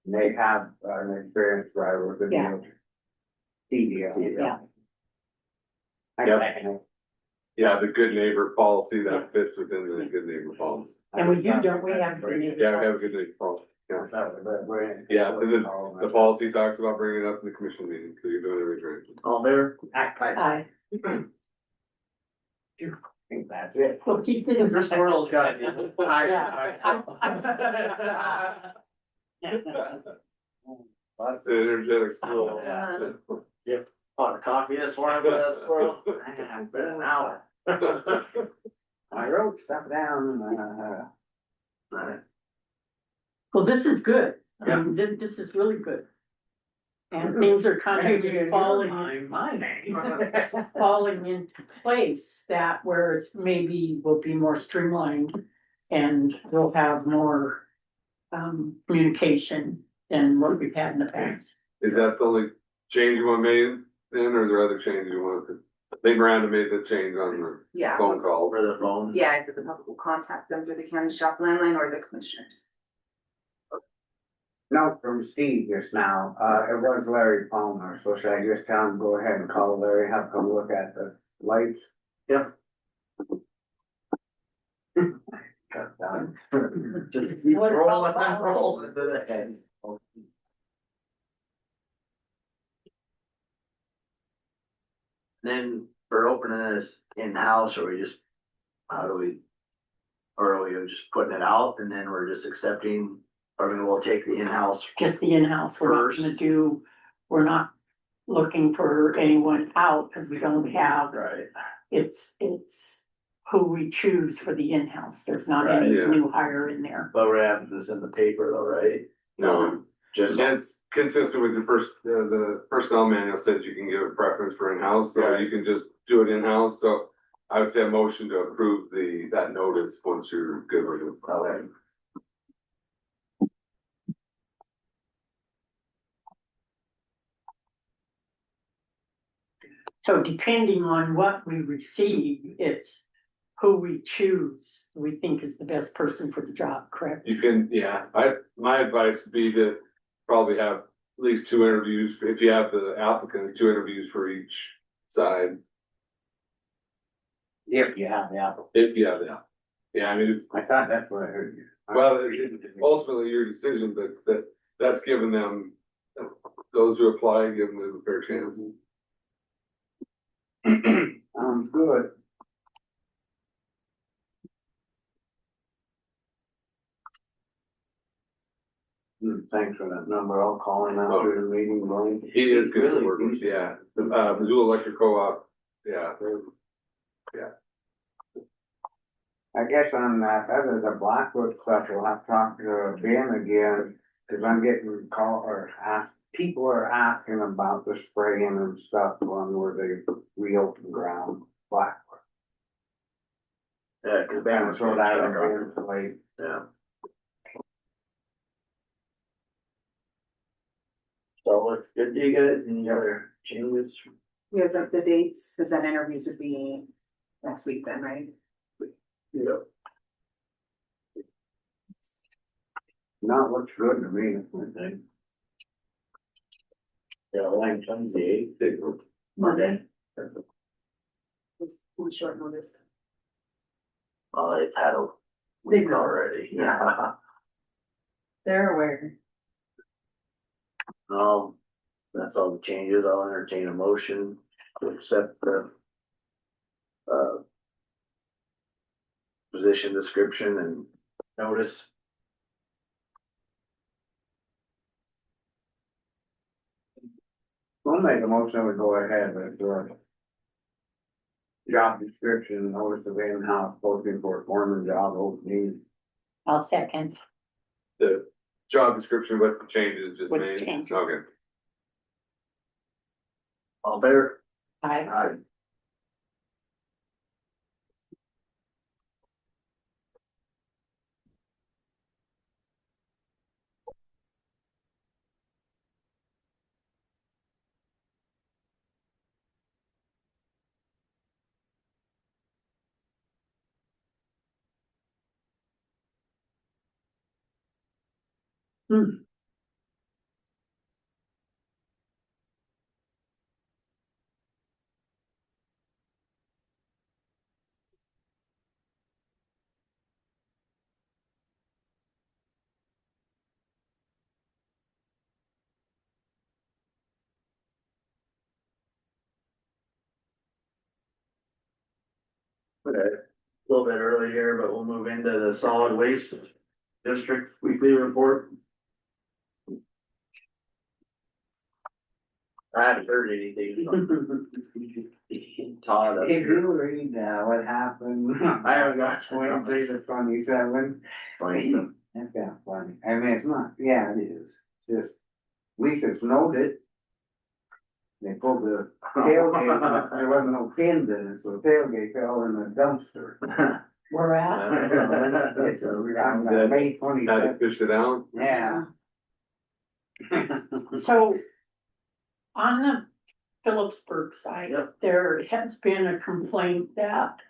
they have an experienced driver with the Yeah. deal. Yeah. I Yep. second it. Yeah, the good neighbor policy that fits within the good neighbor policy. And we do, don't we have? the neighbor Yeah, we have a good neighbor policy, yeah. Yeah. Yeah, and the policy talks about bringing it up in the commission meeting, so you're doing everything right. all there? Aye. I think that's it. We'll keep this. Your squirrel's gotta be That's an energetic squirrel. Yeah. Pot of coffee this morning for that squirrel. Man, been an hour. I wrote stuff down, Right. Well, this is good. I mean, this is really good. And things are kind of just my name. falling into place that where it's maybe will be more streamlined and we'll have more communication than what we've had in the past. Is that the only change you want made then, or is there other changes you want to? I think Miranda made the change on the Yeah, phone call. Over the phone. yeah, I said the public will contact them through the county shop landline or the commissioners. Note from Steve just now, it was Larry Palmer, so should I just tell him, go ahead and call Larry, have him look at the lights? Yep. Cut down. Just keep What it's all rolling about. and rolling to the head. Then for opening this in-house, or we just, how do we? Or are we just putting it out and then we're just accepting I mean, we'll take the in-house. just the in-house, we're not gonna First. do, we're not looking for anyone out, because we don't have, Right. it's who we choose for the in-house, there's not any Right, yeah. new hire in there. But we're having this in the paper though, right? No, Just, and it's consistent with the personnel manual says you can give a preference for in-house, so Right. you can just do it in-house, so. I would say a motion to approve that notice once you're good with it. Okay. So depending on what we receive, it's who we choose, we think is the best person for the job, correct? You can, yeah, my advice would be to probably have at least 2 interviews, if you have the applicants, 2 interviews for each side, If you have the apple. if you have that. Yeah, I mean, I thought that's what I heard you. well, ultimately your decision, but that's giving them, those who apply, giving them a fair chance. Good. Thanks for that number, I'll call him after the meeting, Brian. He is good Really at work with, decent. yeah, Missoula Electric Co-op, yeah. I guess on that, other the Blackwood stuff, we'll have to talk to Ben again, cause I'm getting people are asking about the spraying and stuff on where they reopen ground, Blackwood. yeah, cause Ben was So gonna that check would on, be like, yeah. So looks good to you guys, any other changes? You guys have the dates, cause then interviews would be next week then, right? Yeah. not looks good to me, I think. Yeah, Lang comes the eighth, Monday. It's short notice. Well, they've had a week already, yeah. They're aware. That's all the changes, I'll entertain a motion to accept the position description and notice. I'll make a motion, we go ahead with the job description, notice of in-house posting for foreman job opening. I'll second. The job description with the changes just With made, changes. okay. All fair? I, Aye. Okay, a little bit early here, but we'll move into the solid waste district weekly report. I haven't heard anything from Todd up If here. you read what happened. I haven't got to 23 to 27. That's kind of funny. I mean, it's not, yeah, it is. Just, at least it's noted. They pulled the tailgate, up, there wasn't no pins in it, so the tailgate fell in the dumpster. we're at, It's on Good. May Had to 27th. fish it out, Yeah. so on the Phillipsburg side, Yep. there has been a complaint that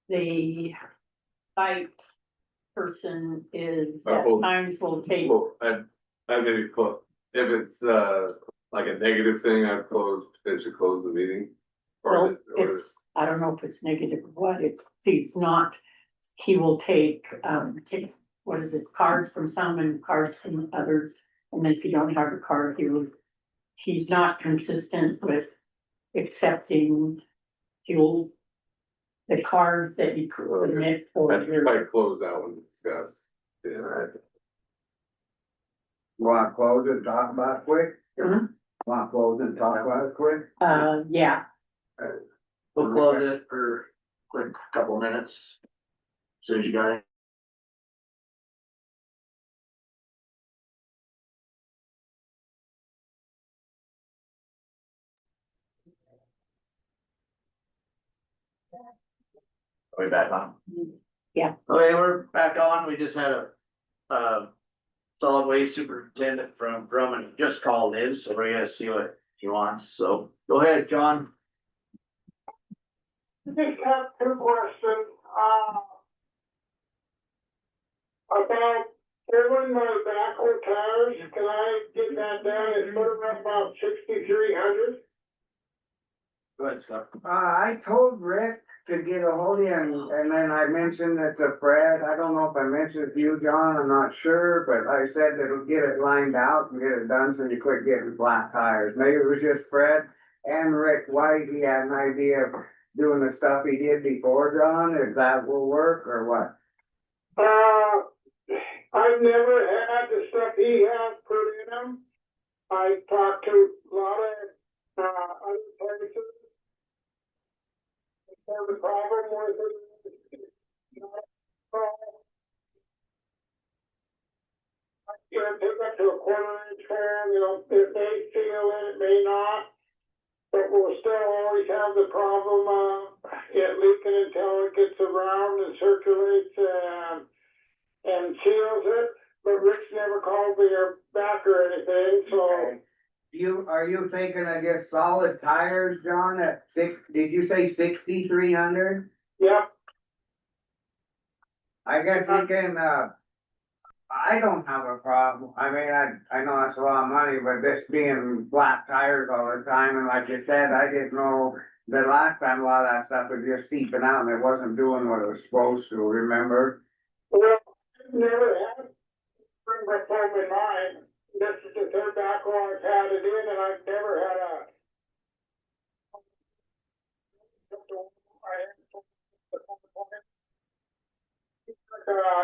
the site person is at Oh. times will take, well, I maybe close, if it's like a negative thing, I'd potentially close the meeting. well, Or it's, I don't know if it's negative or what, it's not, he will take, what is it, cards from some and cards from others. And then if you don't have a card, he's not consistent with accepting the cards that you could submit for I'd your. probably close that one, to discuss. Yeah, Wanna close it, and talk about it quick? Mhm. Wanna close it and talk about it quick? Yeah, We'll close it for a quick couple minutes. Soon as you got it. Are we back on? Yeah. Okay, we're back on. We just had a solid waste superintendent from Drummond just called in, so we're gonna see what he wants. So go ahead, John. I just have two questions, about filling my backhoe tires, can I get that down and put them at about 6,300? Go ahead, Scott. I told Rick to get a hold of you and then I mentioned it to Fred. I don't know if I mentioned it to you, John, I'm not sure, but I said that it'll get it lined out and get it done so you quit getting flat tires. Maybe it was just Fred and Rick White, he had an idea of doing the stuff he did before, John, if that will work or what? I've never had the stuff he has put in them. I talked to a lot of, other places. The problem with it is, you know, take up to a quarter-inch hole, you know, it may seal it, it may not. But we'll still always have the problem of it leaking until it gets around and circulates and seals it. But Rick's never called me or back or anything, so. Okay. Are you thinking of just solid tires, John, at did you say 6,300? Yep, I guess we can, I don't have a problem, I mean, I know that's a lot of money, but this being flat tires all the time, and like you said, I didn't know. The last time a lot of that stuff was just seeping out and it wasn't doing what it was supposed to, remember? well, I've never had spring my foam in mine. This is the third backhoe I've had it in, and I've never had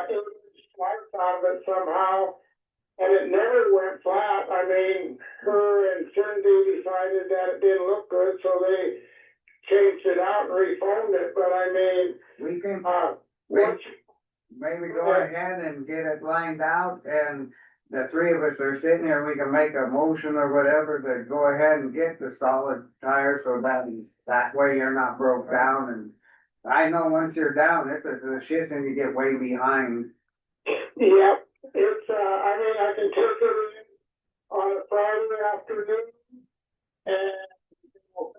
it was sliced out of it somehow, and it never went flat. I mean, her and Cindy decided that it didn't look good, so they changed it out and refoamed it, but I mean, We can, once, maybe go ahead and get it lined out and the three of us are sitting here, we can make a motion or whatever to go ahead and get the solid tire so that way you're not broke down and I know once you're down, it's a shit and you get way behind. yep, it's, I mean, I can take it in on a Friday afternoon and we'll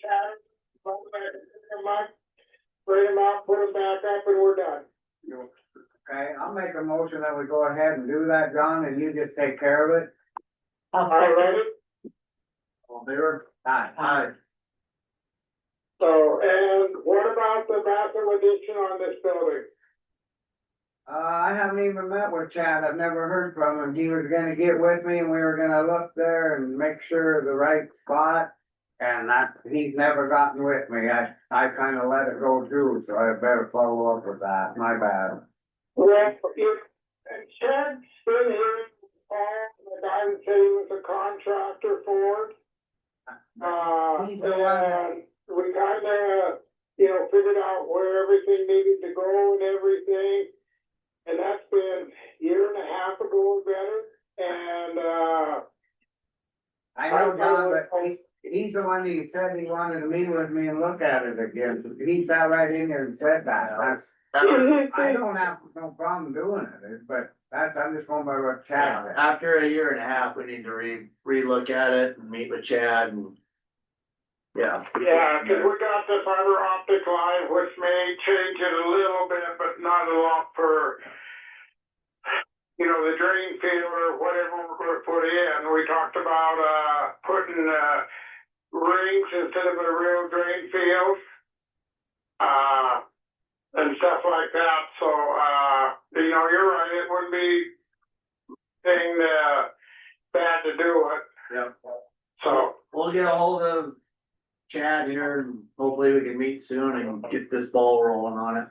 chat, bring them out, put them back up and we're done. Okay, I'll make a motion that we go ahead and do that, John, and you just take care of it. I'll All second. right, All in favor? Aye. Aye. so, and what about the bathroom addition on this building? I haven't even met with Chad, I've never heard from him, he was gonna get with me and we were gonna look there and make sure the right spot. And he's never gotten with me, I kinda let it go too, so I better follow up with that, my bad. Well, if, and Chad's been here, the guy that said he was a contractor for it. He's the one that- And we kinda, you know, figured out where everything needed to go and everything. And that's been a year and a half ago or better, and, I know, John, but he's the one that said he wanted to meet with me and look at it again, he sat right in there and said that. I don't have no problem doing it, but I'm just going by what Chad said. After a year and a half, we need to relook at it and meet with Chad and. Yeah. yeah, cause we got this fiber optic line, which may change it a little bit, but not a lot for, you know, the drain field or whatever we're gonna put in. We talked about, putting, rings instead of a real drain field. And stuff like that, so, you know, you're right, it wouldn't be thing, bad to do it, Yep. so. We'll get a hold of Chad here and hopefully we can meet soon and get this ball rolling on it.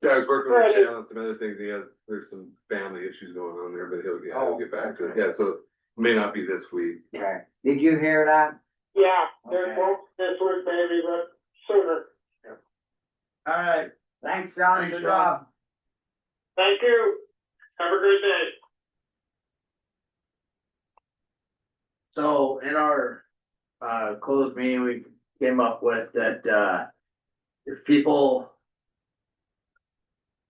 Yeah, I was working with Right. Chad on some other things, there's some family issues going on there, but he'll get back to it, yeah, so it may not be this week. Okay, did you hear that? Yeah, there's Okay. one this week maybe, but sooner. Alright, Thanks, John, Thanks, good John. job. Thank you. Have a great day. so in our, closed meeting, we came up with that, if people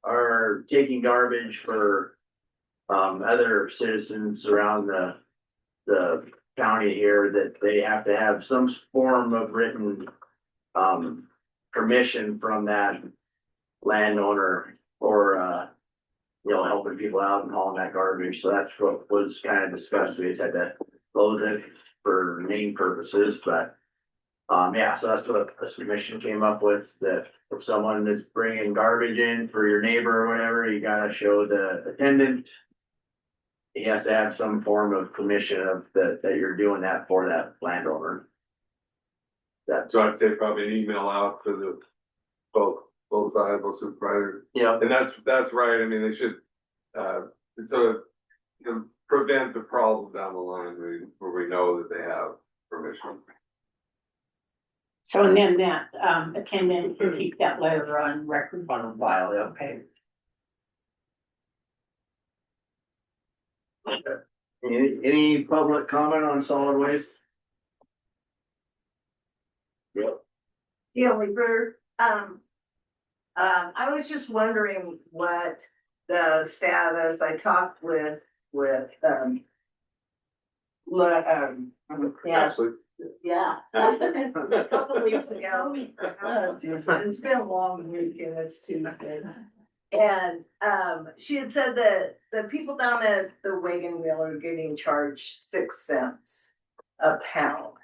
are taking garbage for, other citizens around the county here, that they have to have some form of written, permission from that landowner or, helping people out and hauling that garbage, so that's what was kind of discussed, we just had to close it for name purposes, but. Yeah, so that's what this commission came up with, that if someone is bringing garbage in for your neighbor or whatever, you gotta show the attendant. He has to have some form of permission of that you're doing that for that landowner. That's, So I'd say probably an email out to the, both sides, both supervisors. yeah, And that's right, I mean, they should, so it can prevent the problem down the line where we know that they have permission. So and then that, attendant can keep that letter on record. on file, yeah. Okay. Any public comment on solid waste? Yep. Haley Bird, I was just wondering what the status, I talked with, yeah, Absolutely. yeah. A couple weeks ago. It's been a long week and it's Tuesday. And, she had said that the people down at the wagon wheel are getting charged 6 cents a pound.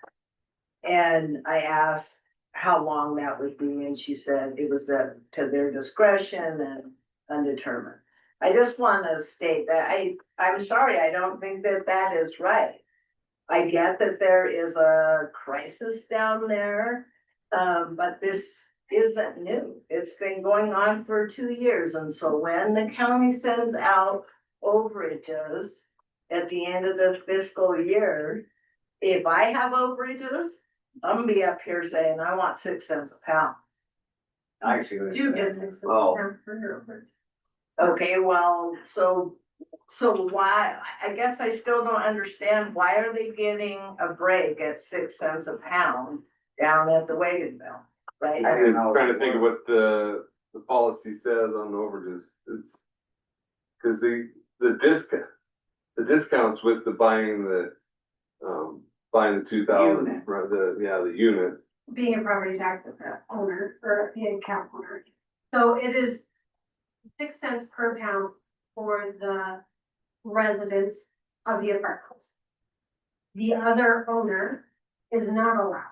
And I asked how long that would be, and she said it was to their discretion and undetermined. I just wanna state that I'm sorry, I don't think that that is right. I get that there is a crisis down there, but this isn't new. It's been going on for 2 years, and so when the county sends out overages at the end of the fiscal year, if I have overages, I'm gonna be up here saying, I want 6 cents a pound. I see what Do you're get saying. 6 cents Oh. down for your overage. Okay, well, so why, I guess I still don't understand, why are they getting a break at 6 cents a pound down at the wagon mill, right? I I'm didn't know. trying to think of what the policy says on overages, it's. Cause the discounts with the buying the 2,000, Unit. right, the unit. Being a property tax owner or the account owner. So it is 6 cents per pound for the residents of the apartments. The other owner is not allowed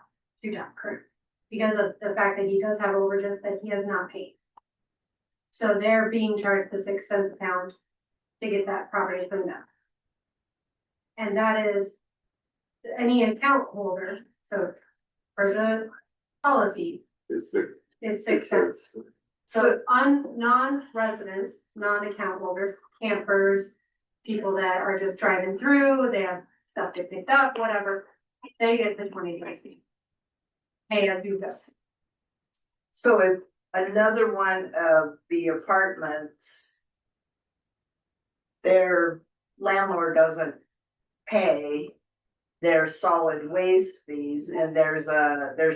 to dump current because of the fact that he does have overages that he has not paid. So they're being charged the 6 cents a pound to get that property from them. And that is any account holder, so for the policy, It's six. it's 6 cents. So non-residents, non-account holders, campers, people that are just driving through, they have stuff to pick up, whatever, they get the 20 cents fee. Pay as you go. So if another one of the apartments, their landlord doesn't pay their solid waste fees, and there's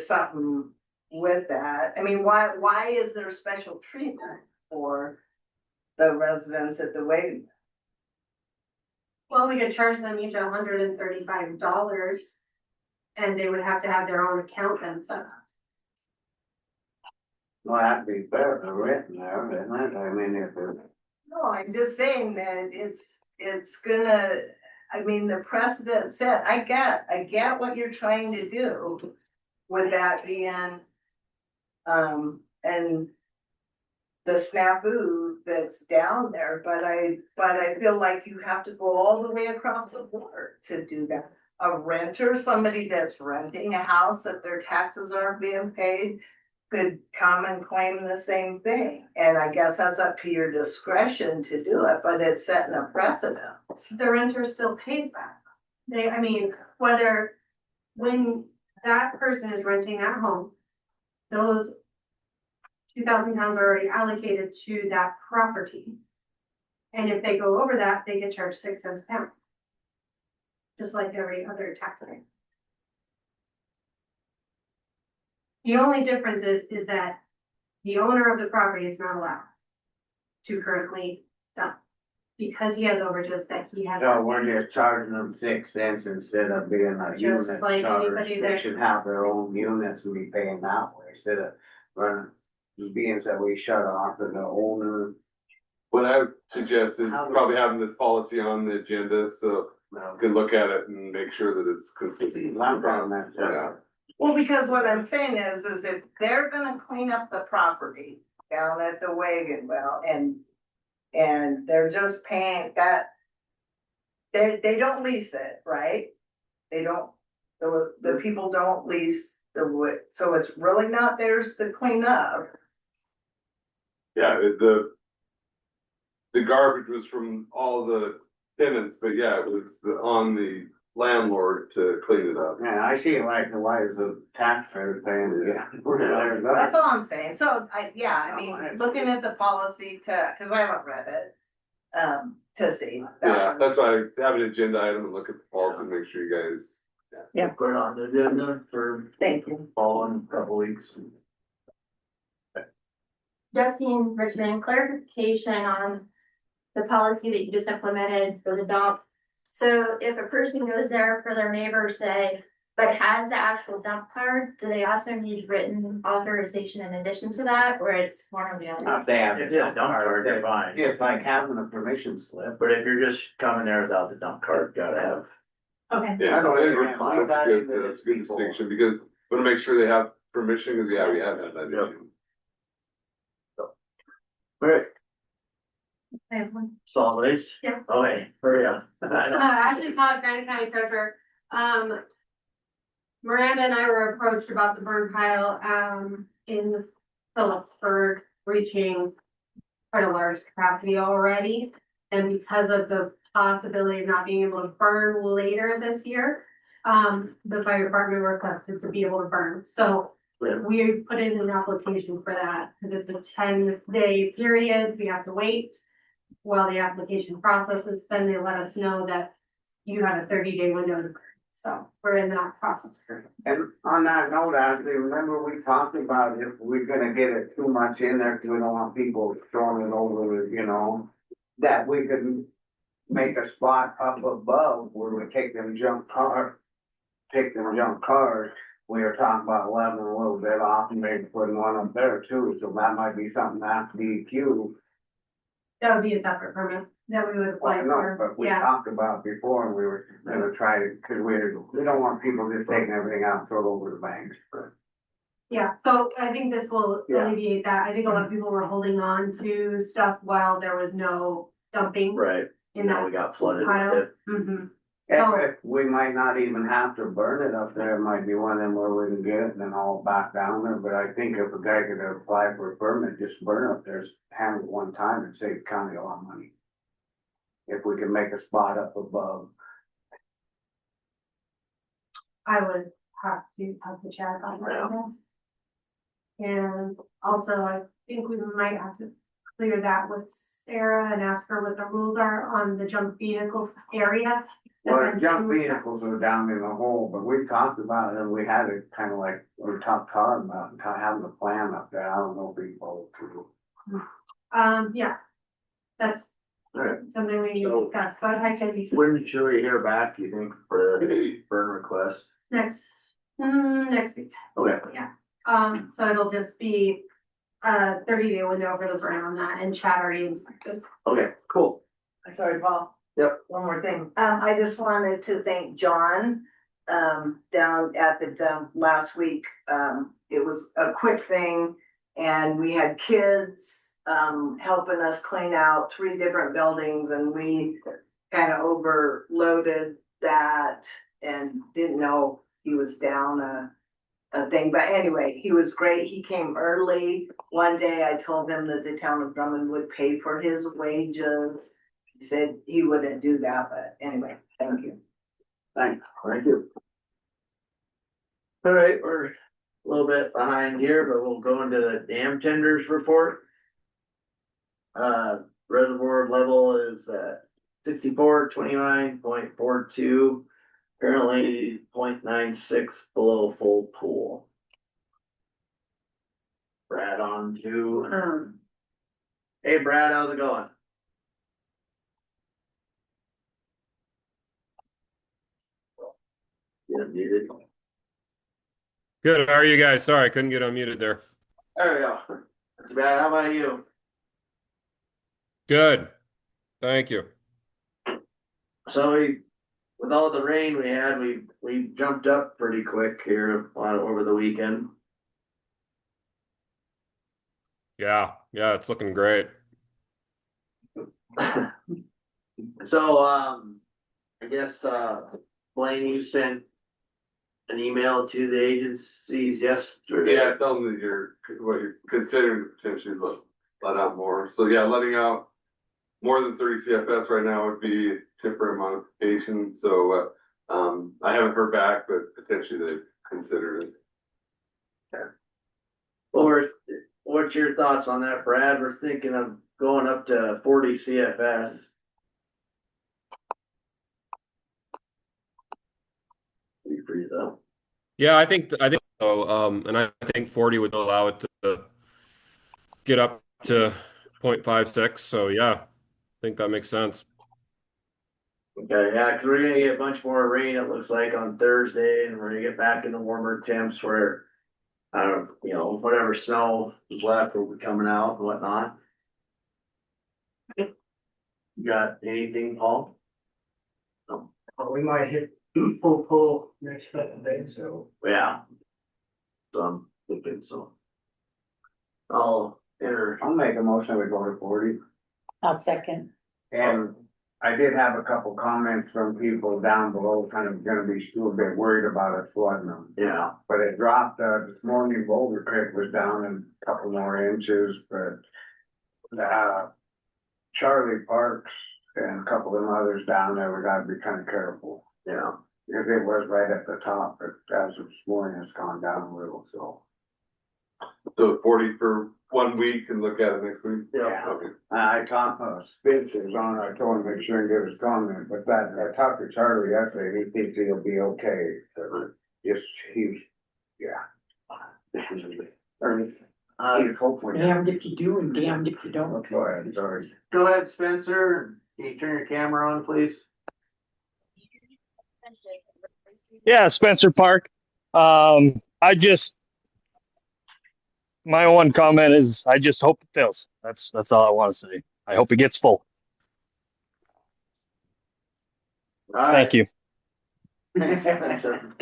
something with that. I mean, why is there special treatment for the residents at the wagon? Well, we could charge them each $135, and they would have to have their own account then set up. Well, that'd be better written there, isn't it? I mean, if it. No, I'm just saying that it's gonna, I mean, the precedent set, I get what you're trying to do with that being, and the snafu that's down there, but I feel like you have to go all the way across the board to do that. A renter, somebody that's renting a house that their taxes aren't being paid, could come and claim the same thing. And I guess that's up to your discretion to do it, but it's setting a precedent. The renter still pays that. They, I mean, whether, when that person is renting that home, those 2,000 pounds are already allocated to that property. And if they go over that, they get charged 6 cents a pound. Just like every other tax rate. The only difference is that the owner of the property is not allowed to currently dump. Because he has overages that he has. So we're just charging them 6 cents instead of being a Just unit like charge. anybody They that- should have their own units and be paying that way instead of running. Being that we shut off to the owner. What I would suggest is probably having this policy on the agenda, so you can look at it and make sure that it's consistent. I'm on that. Yeah. Well, because what I'm saying is if they're gonna clean up the property down at the wagon well and they're just paying that. They don't lease it, right? They don't, the people don't lease the wood, so it's really not theirs to clean up. Yeah, the garbage was from all the tenants, but yeah, it was on the landlord to clean it up. Yeah, I see like why is the taxpayer paying it? That's all I'm saying. So I mean, looking at the policy cause I haven't read it, to see. Yeah, that's why I have an agenda item and look at the policy and make sure you guys. Yeah, put it on the agenda for Thank you. following couple weeks. Justine Richmond, clarification on the policy that you just implemented for the dump. So if a person goes there for their neighbor, say, but has the actual dump card, do they also need written authorization in addition to that, or it's one or the other? If they have. If they have a dump card, they're fine. It's like having a permission slip. But if you're just coming there without the dump card, gotta have. Okay. Yeah, I so don't I think agree. that's a good distinction, because we wanna make sure they have permission, because yeah, we have had that issue. Alright, I have one. solid waste? Yeah. Okay, hurry up. Ashley Todd, Granite County Treasurer. Miranda and I were approached about the burn pile, in Phillipsburg, reaching quite a large capacity already. And because of the possibility of not being able to burn later this year, the fire department requested to be able to burn. So Yeah. we put in an application for that, because it's a 10-day period, we have to wait. While the application processes, then they let us know that you have a 30-day window to burn. So we're in that process currently. And on that note, Ashley, remember we talked about if we're gonna get it too much in there, cause we don't want people throwing it over, you know. That we could make a spot up above where we take them junk cars. We were talking about leveling a little bit off and maybe putting one up there too, so that might be something after DEQ. That would be a separate permit that we would apply Well, no, for, but we yeah. talked about before, and we were gonna try to, cause we don't want people just taking everything out and throw it over the banks. Yeah, so I think this will Yeah. alleviate that. I think a lot of people were holding on to stuff while there was no dumping Right, in now that we got flooded with pile. it. Mhm. So, If we might not even have to burn it up there, it might be one of them where we can get it and then all back down there, but I think if a guy could apply for a permit, just burn up there, handle it one time and save county a lot of money. If we can make a spot up above. I would have to talk to Chad on that. And also, I think we might have to clear that with Sarah and ask her what the rules are on the junk vehicles area. Well, junk vehicles are down in the hole, but we talked about it and we had it kind of like, we talked about having a plan up there. I don't know if we followed through. Yeah. That's Alright. something we need to So- discuss, but I can be When should we hear back, do you think, for the burn request? next week. Okay. So it'll just be a 30-day window for the burn on that, and Chad already inspected. Okay, cool. Sorry, Paul. Yep. One more thing. I just wanted to thank John, down at the dump last week. It was a quick thing and we had kids, helping us clean out 3 different buildings and we kind of overloaded that and didn't know he was down a thing, but anyway, he was great. He came early. One day I told him that the town of Drummond would pay for his wages. He said he wouldn't do that, but anyway, thank you. Thank you. All right, we're a little bit behind here, but we'll go into the dam tenders report. Reservoir level is 6429.42, currently 0.96 below full pool. Brad on to. Hey Brad, how's it going? Yeah, muted. Good, how are you guys? Sorry, I couldn't get unmuted there. There we go. Not too bad. How about you? Good, thank you. So with all the rain we had, we jumped up pretty quick here over the weekend. Yeah, it's looking great. So, I guess, Blaine, you sent an email to the agencies yesterday. Yeah, tell them that what you're considering potentially let out more. So yeah, letting out more than 30 CFS right now would be a temporary modification. So, I haven't heard back, but potentially they've considered it. Well, what's your thoughts on that, Brad? We're thinking of going up to 40 CFS. You freeze up. Yeah, I think so. And I think 40 would allow it to get up to 0.56. So yeah, I think that makes sense. Okay, yeah, because we're gonna get a bunch more rain, it looks like, on Thursday, and we're gonna get back into warmer temps where, I don't, whatever snow is left will be coming out and whatnot. You got anything, Paul? No. We might hit full pull next couple days, so. Yeah. So I'm thinking so. I'll make a motion, we go to 40. I'll second. And I did have a couple comments from people down below, kind of gonna be still a bit worried about us flooding them. yeah, But it dropped, this morning Boulder Creek was down in a couple more inches, but Charlie Parks and a couple of them others down there, we gotta be kind of careful. yeah. Because it was right at the top, but as of this morning, it's gone down a little, so. So 40 for 1 week and look at it next week? Yeah. Okay. I talked, Spitz is on, I told him to make sure and give his comment, but I talked to Charlie yesterday, he thinks he'll be okay, so just, yeah. He's hopefully. Damned if you do and damned if you don't. Go ahead, sorry. Go ahead, Spencer. Can you turn your camera on, please? Yeah, Spencer Park. My one comment is I just hope it fills. That's all I want to say. I hope it gets full. All right. Thank you. Thanks, Spencer.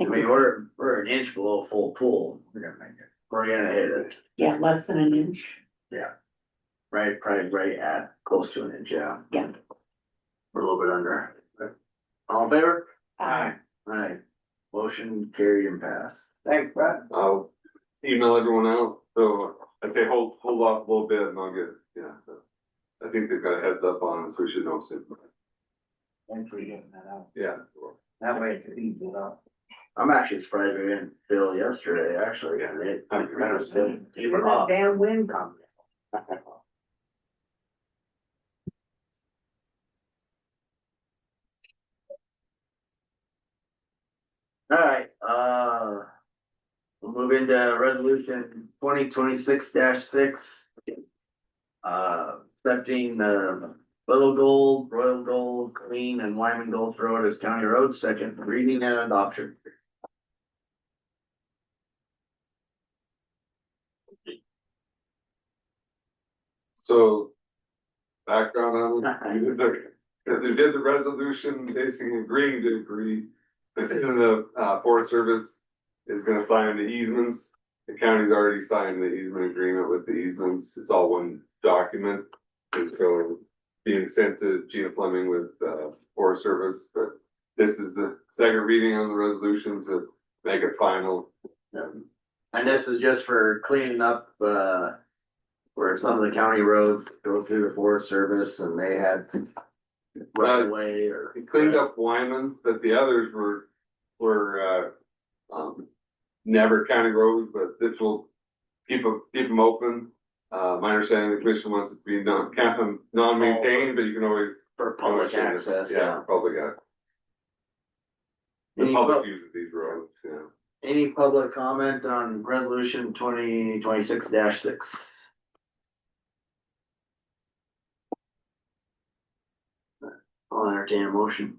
I mean, we're an inch below full pool. We're gonna make it. We're gonna hit it. Yeah, less than an inch. Right, probably right at close to an inch, yeah. Yeah. We're a little bit under. All in favor? Uh, Aye. Motion carried and passed. Thanks, Brad. I'll email everyone out. So I'd say hold off a little bit and I'll get, I think they've got a heads up on it, so we should know soon. Thanks for getting that out. Yeah. That way it's easy enough. I'm actually surprised we didn't fill yesterday, actually. It kind of seemed even That off. damn wind coming. All right, we'll move into resolution 2026-6. Accepting Little Gold, Royal Gold, Queen and Wyman Gulch Road as county roads, second reading and adoption. So background on it, they did the resolution basically agreeing to agree. The Forest Service is gonna sign the easements. The county's already signed the easement agreement with the easements. It's all one document. It's so being sent to Gina Fleming with Forest Service, but this is the second reading on the resolution to make it final. And this is just for cleaning up, where some of the county roads go through the Forest Service and they had right away or. It cleaned up Wyman, but the others were never county roads, but this will keep them open. My understanding, the commission wants it to be non-maintained, but you can always. For public access, yeah. Public access. The public uses these roads, yeah. Any public comment on resolution 2026-6? I'll entertain a motion.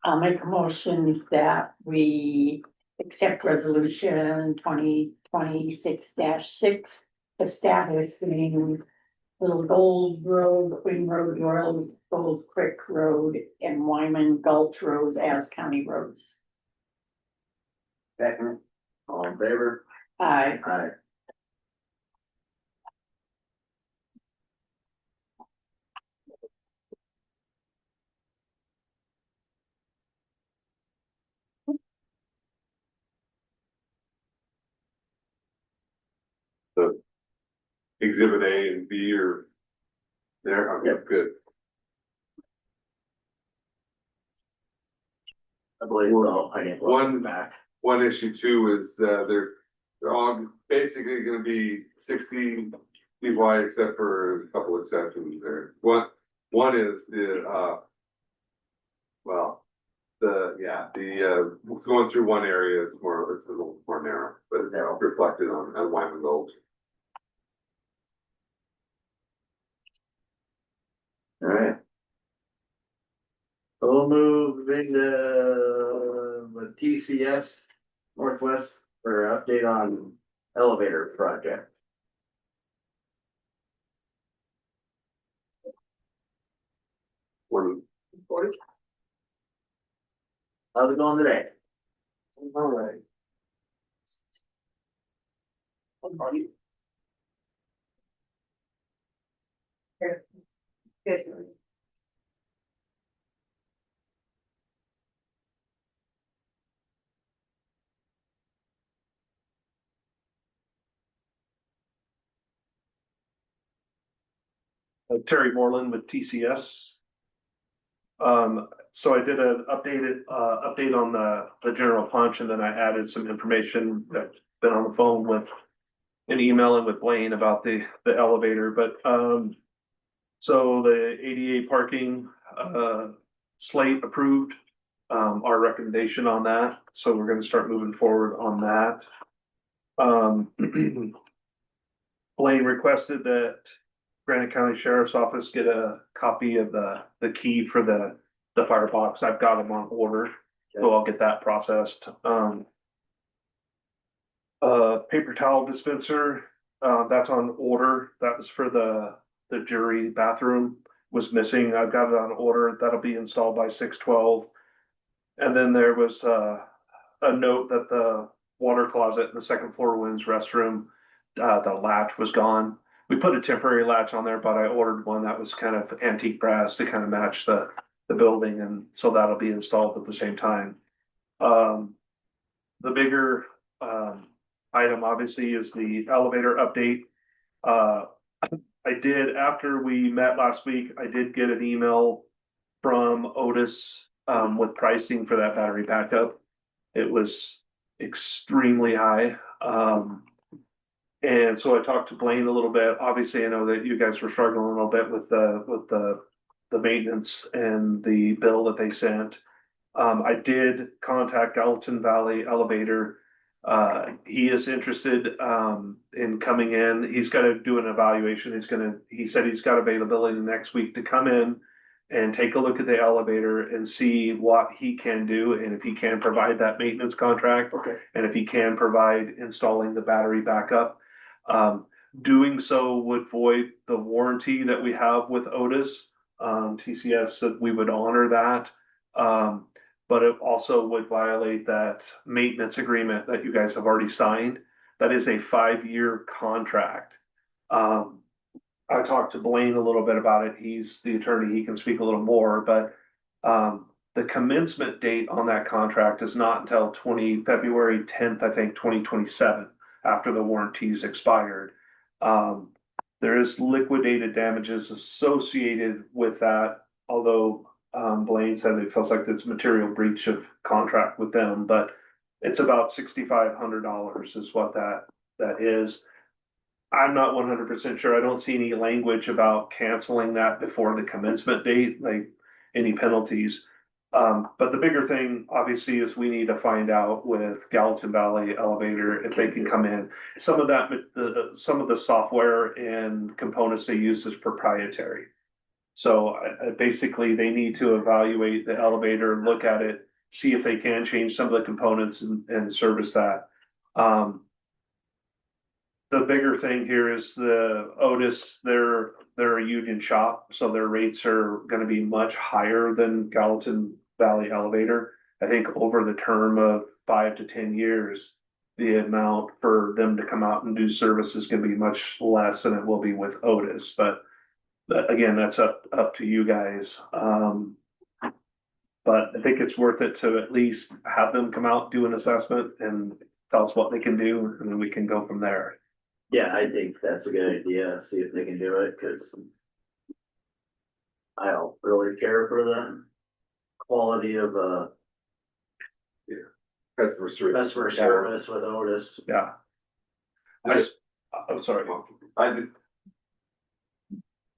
I'll make a motion that we accept resolution 2026-6, establishing Little Gold Road, Queen Road, Royal Gold Creek Road, and Wyman Gulch Road as county roads. Second. All in favor? Aye. Aye. So exhibit A and B are there, okay, Yep. good. I believe, well, I didn't. One- Back. One issue too is, they're all basically gonna be 60 feet wide except for a couple exceptions there. One is the, going through one area, it's a little more narrow, but it's reflected on Wyman Gulch. Alright. We'll move into the TCS Northwest for update on elevator project. One, How's it going today? Alright. Good. Terry Moreland with TCS. So I did an update on the general punch, and then I added some information that's been on the phone with an email and with Blaine about the elevator, but, so the ADA parking, slate approved, our recommendation on that, so we're gonna start moving forward on that. Blaine requested that Granite County Sheriff's Office get a copy of the key for the firebox. I've got them on order, so I'll get that processed. Paper towel dispenser, that's on order. That was for the jury bathroom, was missing. I've got it on order. That'll be installed by 6/12. And then there was a note that the water closet in the second floor women's restroom, the latch was gone. We put a temporary latch on there, but I ordered one that was kind of antique brass to kind of match the building, and so that'll be installed at the same time. The bigger item obviously is the elevator update. I did, after we met last week, I did get an email from Otis with pricing for that battery backup. It was extremely high. And so I talked to Blaine a little bit. Obviously, I know that you guys were struggling a little bit with the maintenance and the bill that they sent. I did contact Gallatin Valley Elevator. He is interested in coming in. He's got to do an evaluation. He said he's got availability next week to come in and take a look at the elevator and see what he can do, and if he can provide that maintenance contract. Okay. And if he can provide installing the battery backup. Doing so would void the warranty that we have with Otis. TCS said we would honor that. But it also would violate that maintenance agreement that you guys have already signed. That is a 5-year contract. I talked to Blaine a little bit about it. He's the attorney. He can speak a little more, but The commencement date on that contract is not until February 10th, I think, 2027, after the warranty's expired. There is liquidated damages associated with that, although Blaine said it feels like it's material breach of contract with them, but it's about $6,500 is what that is. I'm not 100% sure. I don't see any language about canceling that before the commencement date, like any penalties. But the bigger thing, obviously, is we need to find out with Gallatin Valley Elevator if they can come in. Some of the software and components they use is proprietary. So basically, they need to evaluate the elevator, look at it, see if they can change some of the components and service that. The bigger thing here is the Otis, they're a union shop, so their rates are gonna be much higher than Gallatin Valley Elevator. I think over the term of 5 to 10 years, the amount for them to come out and do service is gonna be much less than it will be with Otis, but again, that's up to you guys. But I think it's worth it to at least have them come out, do an assessment and tell us what they can do, and then we can go from there. Yeah, I think that's a good idea, see if they can do it, cause I don't really care for the quality of, customer service with Otis. Yeah. I'm sorry. I did.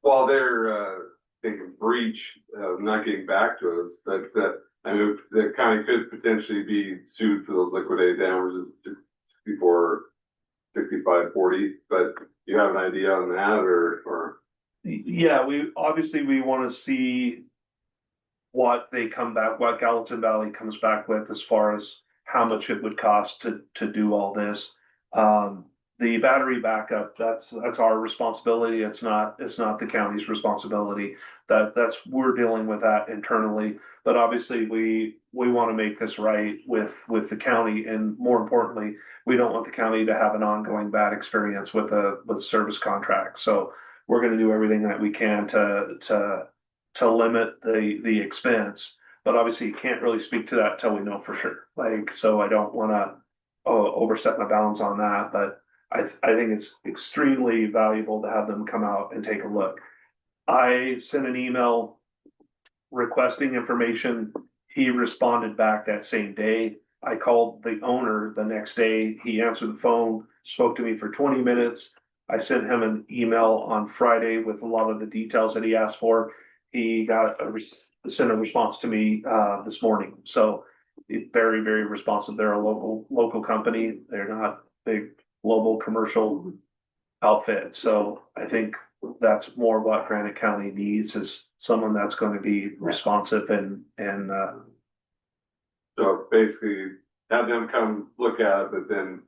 While they're, thinking breach, not getting back to us, that, I mean, the county could potentially be sued for those liquidated damages before 65-40, but you have an idea on that or? Yeah, we want to see what they come back, what Gallatin Valley comes back with as far as how much it would cost to do all this. The battery backup, that's our responsibility. It's not the county's responsibility. We're dealing with that internally. But obviously we want to make this right with the county, and more importantly, we don't want the county to have an ongoing bad experience with service contract. So we're going to do everything that we can to limit the expense. But obviously you can't really speak to that till we know for sure. So I don't want to overstep my bounds on that, but I think it's extremely valuable to have them come out and take a look. I sent an email requesting information. He responded back that same day. I called the owner the next day. He answered the phone, spoke to me for 20 minutes. I sent him an email on Friday with a lot of the details that he asked for. He sent a response to me this morning. So very, very responsive. They're a local company. They're not big global commercial outfit. So I think that's more what Granite County needs, is someone that's going to be responsive and So basically have them come look at it, but then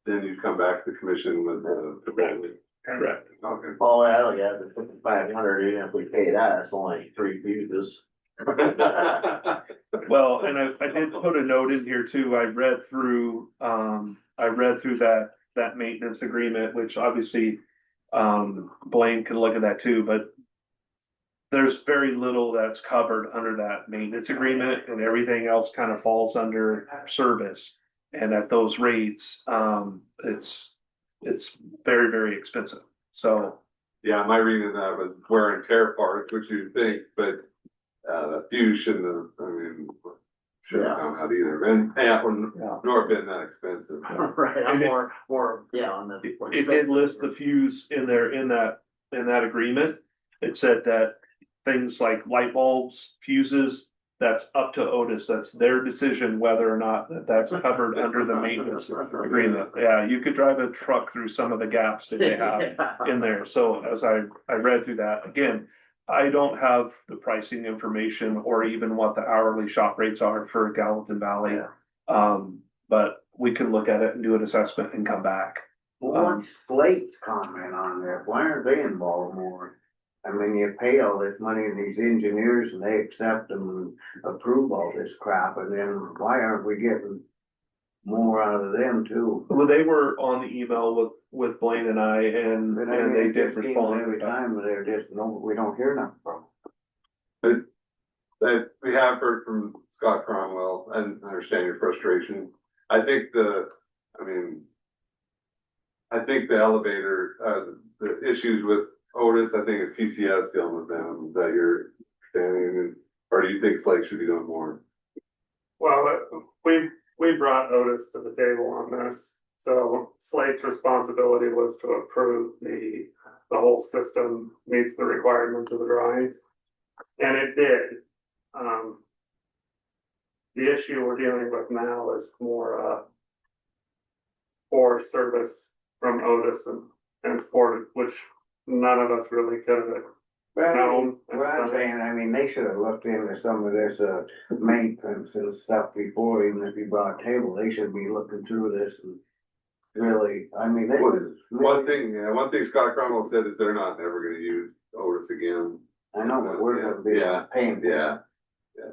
you come back to the commission with the branding. correct. Okay. All I look at is 5,500, even if we pay that, it's only 3 fuses. Well, and I did put a note in here too. I read through that maintenance agreement, which obviously Blaine can look at that too, but there's very little that's covered under that maintenance agreement, and everything else kind of falls under service. And at those rates, it's very, very expensive. So Yeah, my reading of that was wear and tear parts, which you'd think, but the fuse shouldn't have, shouldn't have come out either, and nor been that expensive. Right, I'm more, on the. it did list the fuse in there in that agreement. It said that things like light bulbs, fuses, that's up to Otis. That's their decision whether or not that's covered under the maintenance agreement. Yeah, you could drive a truck through some of the gaps that they have in there. So as I read through that, again, I don't have the pricing information or even what the hourly shop rates are for Gallatin Valley. But we can look at it and do an assessment and come back. What's Slate's comment on that? Why aren't they involved more? I mean, you pay all this money to these engineers and they accept and approve all this crap, and then why aren't we getting more out of them too? Well, they were on the email with Blaine and I, and they did respond every time, but they're just, no, we don't hear nothing from them. that we have heard from Scott Cromwell, and I understand your frustration. I think I think the elevator, the issues with Otis, I think it's TCS dealing with them, that you're standing, or do you think Slate should be doing more? Well, we brought Otis to the table on this, so Slate's responsibility was to approve the whole system meets the requirements of the drawings. And it did. The issue we're dealing with now is more, poor service from Otis and Ford, which none of us really could have known. What I'm saying, I mean, they should have looked into some of this, maintenance and stuff before, even if you brought a table, they should be looking through this and really, I mean, this is. One thing Scott Cromwell said is they're not ever gonna use Otis again. I know, but we're gonna be paying. Yeah.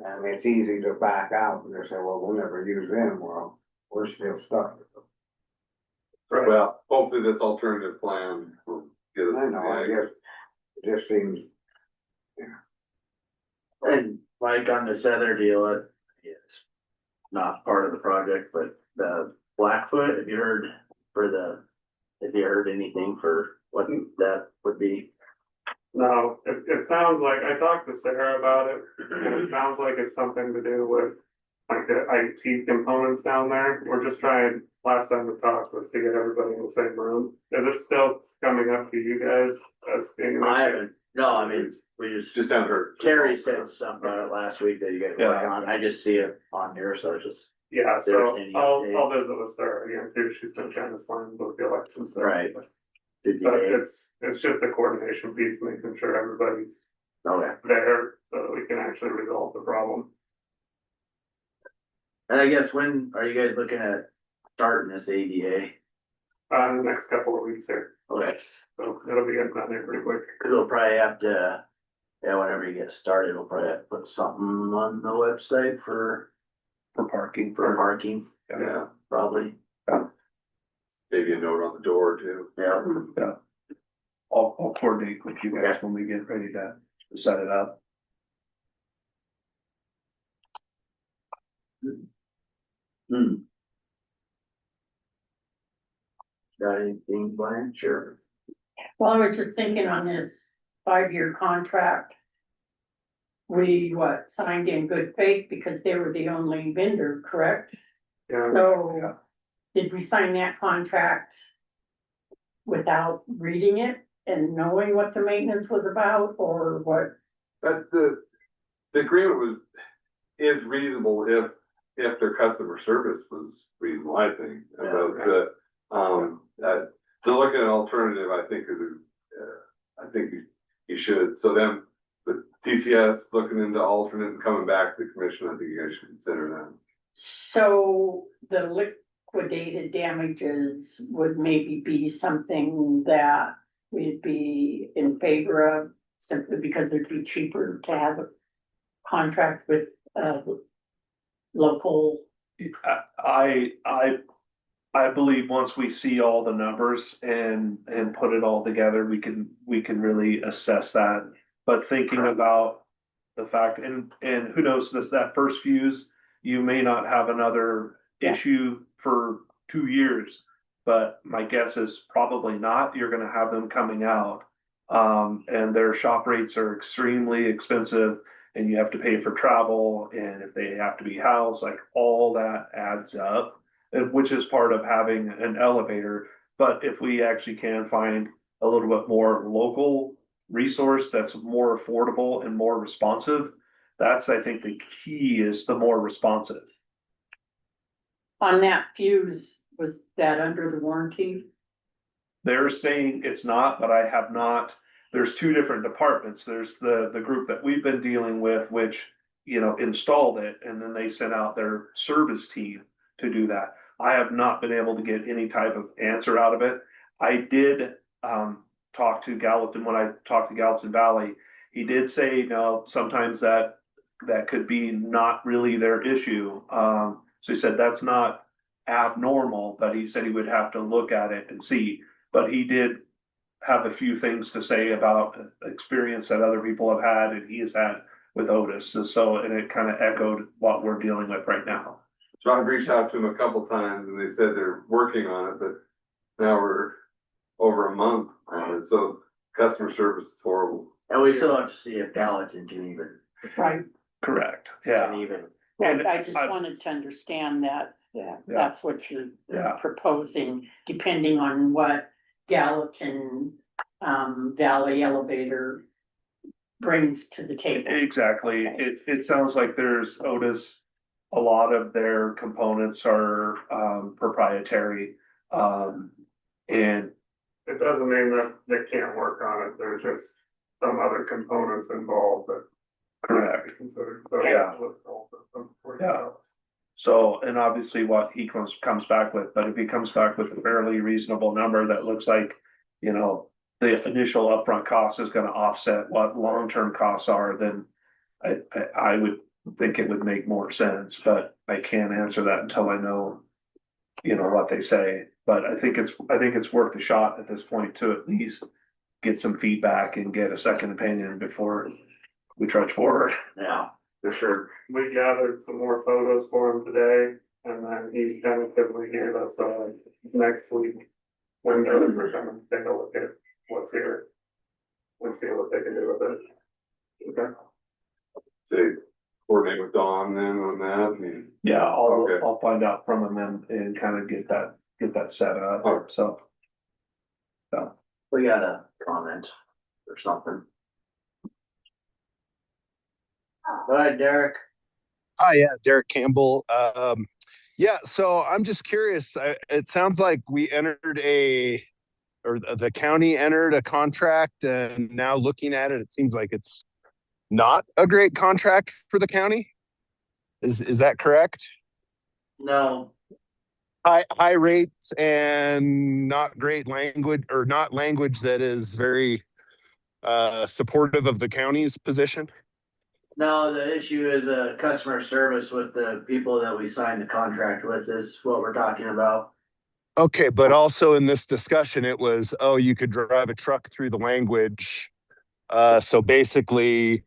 I mean, it's easy to back out and just say, well, we'll never use them, well, we're still stuck with them. Right. Well, hopefully this alternative plan will get us. I know, I guess, it just seems. And like on this other deal, it's not part of the project, but the Blackfoot, have you heard anything for what that would be? No, it sounds like, I talked to Sarah about it, and it sounds like it's something to do with like the IT components down there. We're just trying, last time we talked was to get everybody in the same room. Is it still coming up to you guys as being? I haven't, no, I mean, we Just haven't heard. Terry said something about it last week that you guys were working on, I just see it on here, so it's just. Yeah, so There's any I'll update? visit with Sarah again too. She's been trying to sign both the elections. Right. Did But you, it's just a coordination piece, making sure everybody's okay, there so that we can actually resolve the problem. and I guess when are you guys looking at starting this ADA? In the next couple of weeks here, Okay, so it'll be getting done there pretty quick. cause we'll probably have to, whenever you get started, we'll probably have to put something on the website for parking. parking, Yeah, probably, maybe a note on the door too. yeah. I'll coordinate with you guys when we get ready to set it up. Got anything, Brian? Sure. Well, I was just thinking on this 5-year contract. We signed in good faith because they were the only vendor, correct? Yeah, So, did we sign that contract without reading it and knowing what the maintenance was about, or what? But the agreement is reasonable if their customer service was reasonable, I think. About to look at an alternative, I think I think you should, so then the TCS looking into alternate and coming back to the commission, I think you guys should consider that. So, the liquidated damages would maybe be something that we'd be in favor of, simply because it'd be cheaper to have a contract with, local. I believe once we see all the numbers and put it all together, we can really assess that. But thinking about the fact, and who knows, that first fuse, you may not have another issue for 2 years. But my guess is probably not. You're gonna have them coming out. And their shop rates are extremely expensive, and you have to pay for travel, and if they have to be housed, like all that adds up. Which is part of having an elevator, but if we actually can find a little bit more local resource that's more affordable and more responsive, that's, I think, the key is the more responsive. On that fuse, was that under the warranty? They're saying it's not, but I have not, there's 2 different departments. There's the group that we've been dealing with, which, installed it, and then they sent out their service team to do that. I have not been able to get any type of answer out of it. I did talk to Gallatin when I talked to Gallatin Valley. He did say, sometimes that could be not really their issue. So he said that's not abnormal, but he said he would have to look at it and see. But he did have a few things to say about experience that other people have had, and he has had with Otis. And it kind of echoed what we're dealing with right now. So I've reached out to them a couple times and they said they're working on it, but now we're over a month on it, so customer service is horrible. And we still have to see if Gallatin can even, Right, Correct, can yeah. even. right, And I just I- wanted to understand that, that's what you're Yeah. proposing, depending on what Gallatin, Valley Elevator brings to the table. Exactly. It sounds like there's Otis, a lot of their components are proprietary. And It doesn't mean that they can't work on it, there's just some other components involved that. correct. Considered. Yeah. Yeah. So, and obviously what he comes back with, but if he comes back with a fairly reasonable number that looks like, you know, the initial upfront cost is gonna offset what long-term costs are, then I would think it would make more sense, but I can't answer that until I know, you know, what they say. But I think it's worth a shot at this point to at least get some feedback and get a second opinion before we trudge forward. Yeah, for sure. We gathered some more photos for him today, and then he tentatively gave us, next week. When we're gonna take a look at what's here. And see what they can do with it. Okay. Say, coordinate with Dawn then on that, and Yeah, Okay. I'll find out from them and kind of get that set up, Alright. so. We got a comment or something. Go ahead, Derek. Hi, yeah, Derek Campbell. Yeah, so I'm just curious. It sounds like we entered or the county entered a contract, and now looking at it, it seems like it's not a great contract for the county. Is that correct? No, High rates and not great language, or not language that is very supportive of the county's position. no, the issue is, customer service with the people that we signed the contract with is what we're talking about. Okay, but also in this discussion, it was, oh, you could drive a truck through the language. So basically,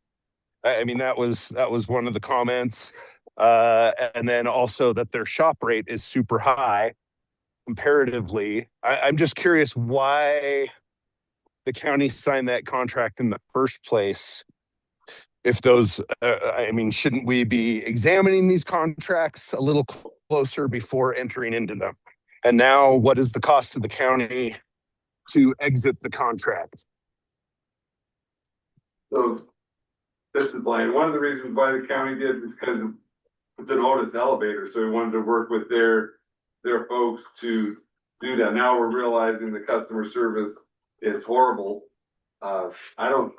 I mean, that was one of the comments. And then also that their shop rate is super high comparatively. I'm just curious why the county signed that contract in the first place. If those, I mean, shouldn't we be examining these contracts a little closer before entering into them? And now, what is the cost to the county to exit the contract? so. This is Blaine. One of the reasons why the county did is because it's an Otis elevator, so we wanted to work with their folks to do that. Now we're realizing the customer service is horrible. I don't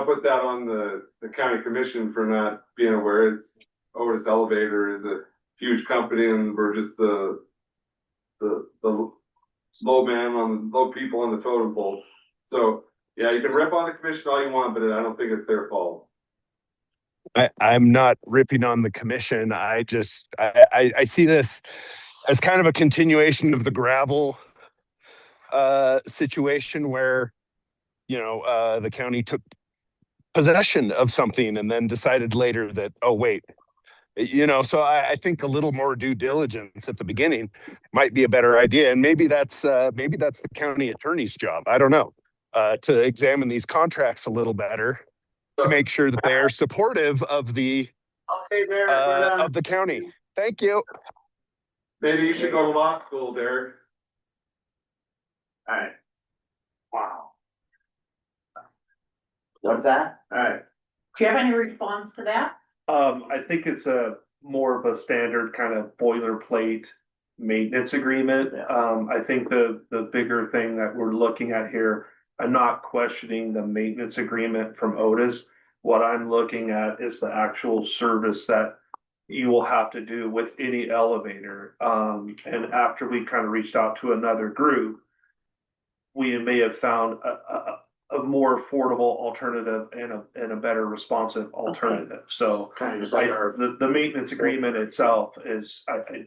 put that on the county commission for not being aware. It's Otis Elevator is a huge company, and we're just the low people on the totem pole. So yeah, you can rip on the commission all you want, but I don't think it's their fault. I'm not ripping on the commission. I see this as kind of a continuation of the gravel situation where, you know, the county took possession of something and then decided later that, oh, wait, you know, so I think a little more due diligence at the beginning might be a better idea. And maybe that's the county attorney's job. I don't know, to examine these contracts a little better to make sure that they are supportive of the Okay, Derek, we're done. of the county. Thank you. Maybe you should go to law school, Derek. Alright. Wow. What's that? Alright, Do you have any response to that? I think it's a more of a standard kind of boilerplate maintenance agreement. Yeah. I think the bigger thing that we're looking at here, I'm not questioning the maintenance agreement from Otis. What I'm looking at is the actual service that you will have to do with any elevator. And after we kind of reached out to another group, we may have found a more affordable alternative and a better responsive alternative. So kind of just like our, the maintenance agreement itself is, I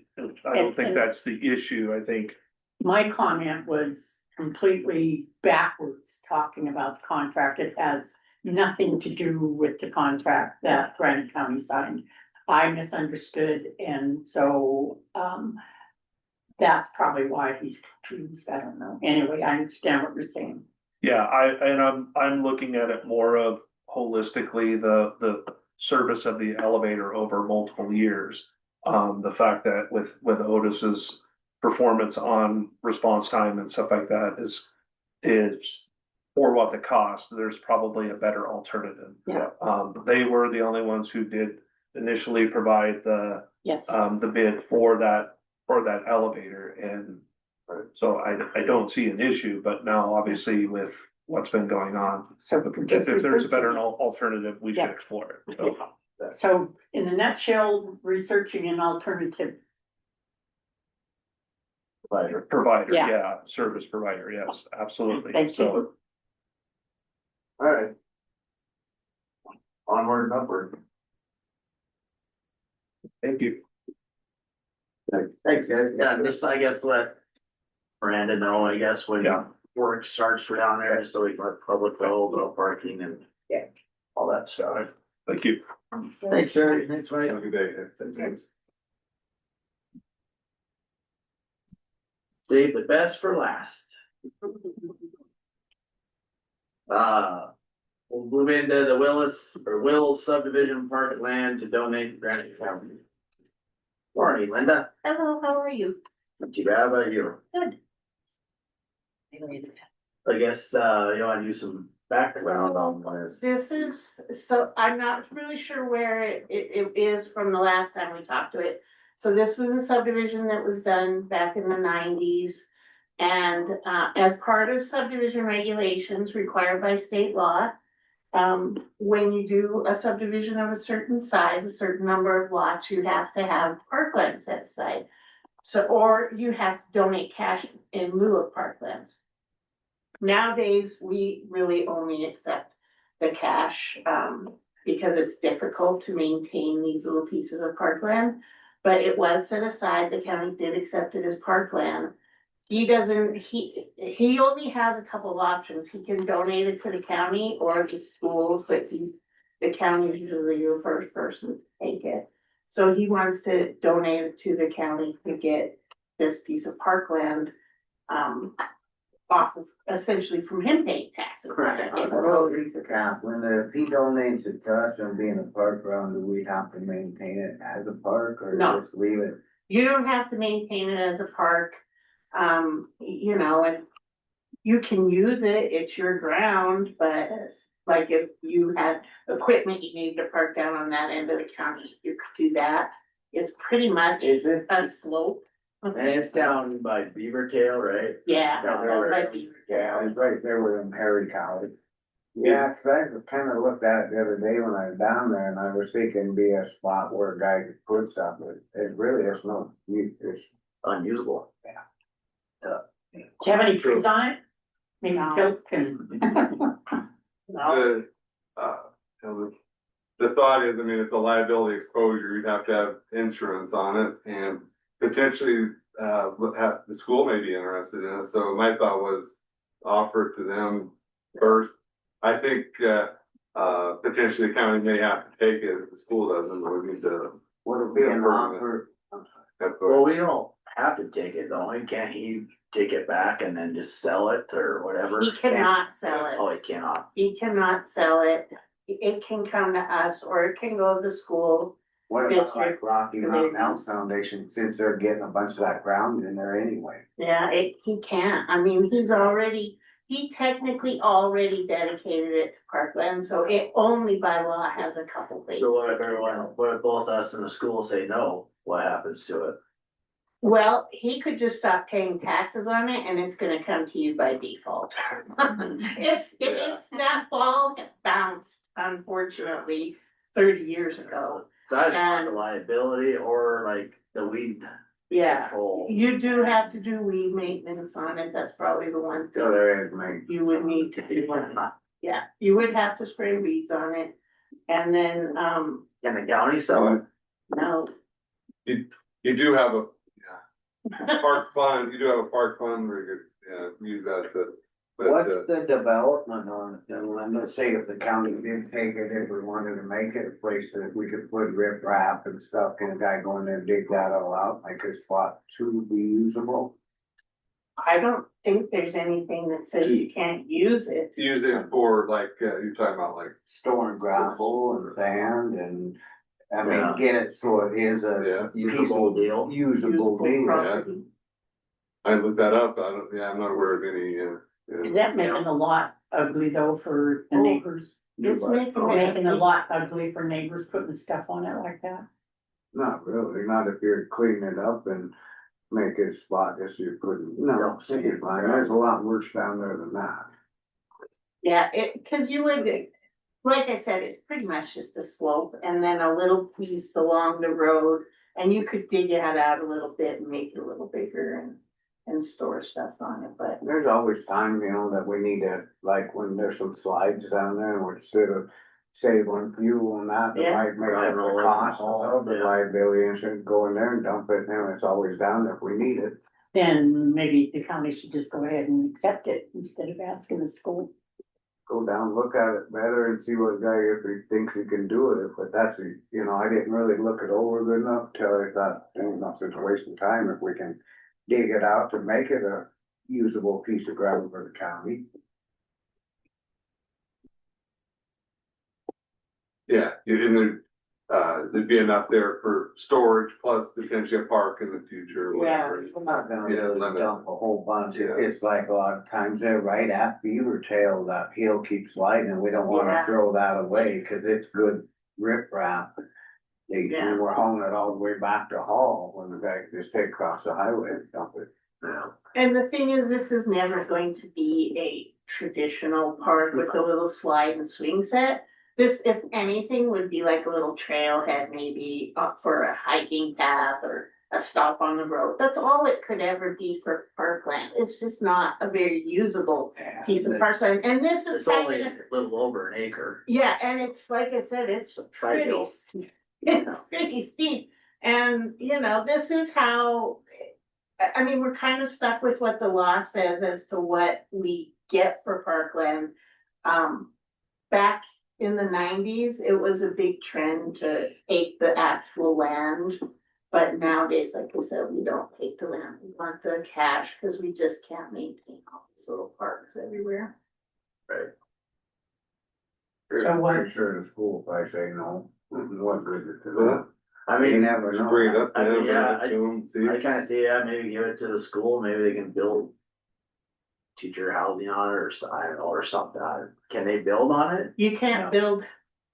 don't think that's the issue. I think My comment was completely backwards, talking about the contract. It has nothing to do with the contract that Granite County signed. I misunderstood, and so, that's probably why he's confused, I don't know. Anyway, I understand what you're saying. Yeah, I'm looking at it more of holistically, the service of the elevator over multiple years. The fact that with Otis's performance on response time and stuff like that is for what the cost, there's probably a better alternative. Yeah. They were the only ones who did initially provide Yes. the bid for that elevator, and so I don't see an issue, but now obviously with what's been going on, So if there's a better researching alternative, we should Yeah. explore it. it. So in a nutshell, researching an alternative. Provider, Yeah. yeah, service provider, yes, absolutely. Thank So, you. All right. Onward and upward. thank you. Thanks, guys. Yeah, just, I guess, let Brandon know, I guess, when Yeah. work starts for down there, so we can let the public know about parking and all that stuff. Thank you. Thanks, sir. Thanks, Mike. Have a good day. Thanks. Save the best for last. We'll move into the Will subdivision park land to donate to Granite County. Morning, Linda. Hello, how are you? Not too bad, how about you? Good. I guess, you wanna do some background on this. This is, so I'm not really sure where it is from the last time we talked to it. So this was a subdivision that was done back in the 90s. And as part of subdivision regulations required by state law, when you do a subdivision of a certain size, a certain number of lots, you have to have parkland set aside. So, or you have to donate cash in lieu of parklands. Nowadays, we really only accept the cash, because it's difficult to maintain these little pieces of parkland. But it was set aside, the county did accept it as parkland. He only has a couple of options, he can donate it to the county or the schools, but the county is usually the first person to take it. So he wants to donate it to the county to get this piece of parkland, off of, essentially from him paying taxes. When he donates it to us and being a park ground, do we have to maintain it as a park or No. just leave it? You don't have to maintain it as a park, you know, and you can use it, it's your ground, but like if you had equipment you needed to park down on that end of the county, you could do that. It's pretty much Is it? a slope. And it's down by Beaver Tail, right? Yeah. Down there. Right. Yeah, it's right there with Perry College. Yeah, 'cause I kind of looked at it the other day when I was down there and I was thinking it'd be a spot where a guy could put stuff, but it really is no, it's Unusable. Do you have any trees on it? Maybe Phil can. The, you know, the thought is, I mean, it's a liability exposure, you'd have to have insurance on it and potentially, have, the school may be interested in it, so my thought was offer it to them first. I think, potentially the county may have to take it if the school doesn't, but we need to. would it be an offer? Well, we don't have to take it, though. Can't he take it back and then just sell it or whatever? He cannot sell it. Oh, he cannot. He cannot sell it. It can come to us or it can go to the school. What about like District. Rocky Mountain Health Foundation, since they're getting a bunch of that ground in there anyway? Yeah, he can't. I mean, he technically already dedicated it to parkland, so it only by law has a couple places. So what if both us and the school say no, what happens to it? Well, he could just stop paying taxes on it and it's gonna come to you by default. It's that ball bounced, unfortunately, 30 years ago. So I just want the liability or like the weed Yeah, control. you do have to do weed maintenance on it. That's probably the one So thing there is, mate. you would need to do. Yeah, you would have to spray weeds on it. And then, Can the county sell it? no, You do have a park fund, you do have a park fund where you could, use that to But, What's the development on it? And I'm gonna say if the county did take it, if we wanted to make it a place that we could put rip wrap and stuff, can a guy go in there and dig that all out, make a spot to be usable? I don't think there's anything that says you can't use it. use it for like, you're talking about like, Storing gravel and sand and, I mean, Yeah. get it so it is yeah, a Usable deal. usable deal. property. I looked that up, I don't, yeah, I'm not aware of any, Is that making a lot ugly though for the Oh. neighbors? It's Making a lot ugly for neighbors putting stuff on it like that? Not really, not if you're cleaning it up and make it a spot just so you put, no, Don't see you're it. fine, there's a lot worse down there than that. Yeah, cause you would, like I said, it's pretty much just a slope and then a little piece along the road. And you could dig it out a little bit and make it a little bigger and store stuff on it, but. There's always time, you know, that we need to, like, when there's some slides down there, and we're instead of saving fuel and that, it Yeah. might make Right, up the roll it cost all, of the yeah. liability insurance, go in there and dump it, and it's always down there if we need it. Then maybe the county should just go ahead and accept it instead of asking the school. Go down, look at it better and see what guy, if he thinks he can do it, but that's, you know, I didn't really look it over good enough till I thought, not such a waste of time if we can dig it out to make it a usable piece of gravel for the county. yeah, and there'd be enough there for storage plus potentially a park in the future or whatever. We're not gonna Yeah, really limit. dump a whole bunch, Yeah. it's like a lot of times they're right at Beaver Tail, that hill keeps sliding, and we don't wanna Yeah. throw that away, cause it's good riprap. Yeah. And we're hauling it all the way back to Hall, when the guy just take across the highway and dump it. Yeah. And the thing is, this is never going to be a traditional park with a little slide and swing set. This, if anything, would be like a little trailhead, maybe up for a hiking path or a stop on the road. That's all it could ever be for parkland. It's just not a very usable piece of parkland. And this is It's only kind of, a little over an acre. yeah, and it's, like I said, it's Side pretty, hill. it's pretty steep. And, you know, this is how, I mean, we're kind of stuck with what the law says as to what we get for parkland. Back in the 90s, it was a big trend to take the actual land. But nowadays, like I said, we don't take the land, we want the cash, because we just can't maintain all these little parks everywhere. Right. So what- Pretty sure the school, if I say no, what good is it to Yeah. them? I You mean, never know. Bring it up to I mean, them, yeah, bring it to them, see. I kinda see, yeah, maybe give it to the school, maybe they can build teacher housing on it or I don't know, or something. Can they build on it? You can't build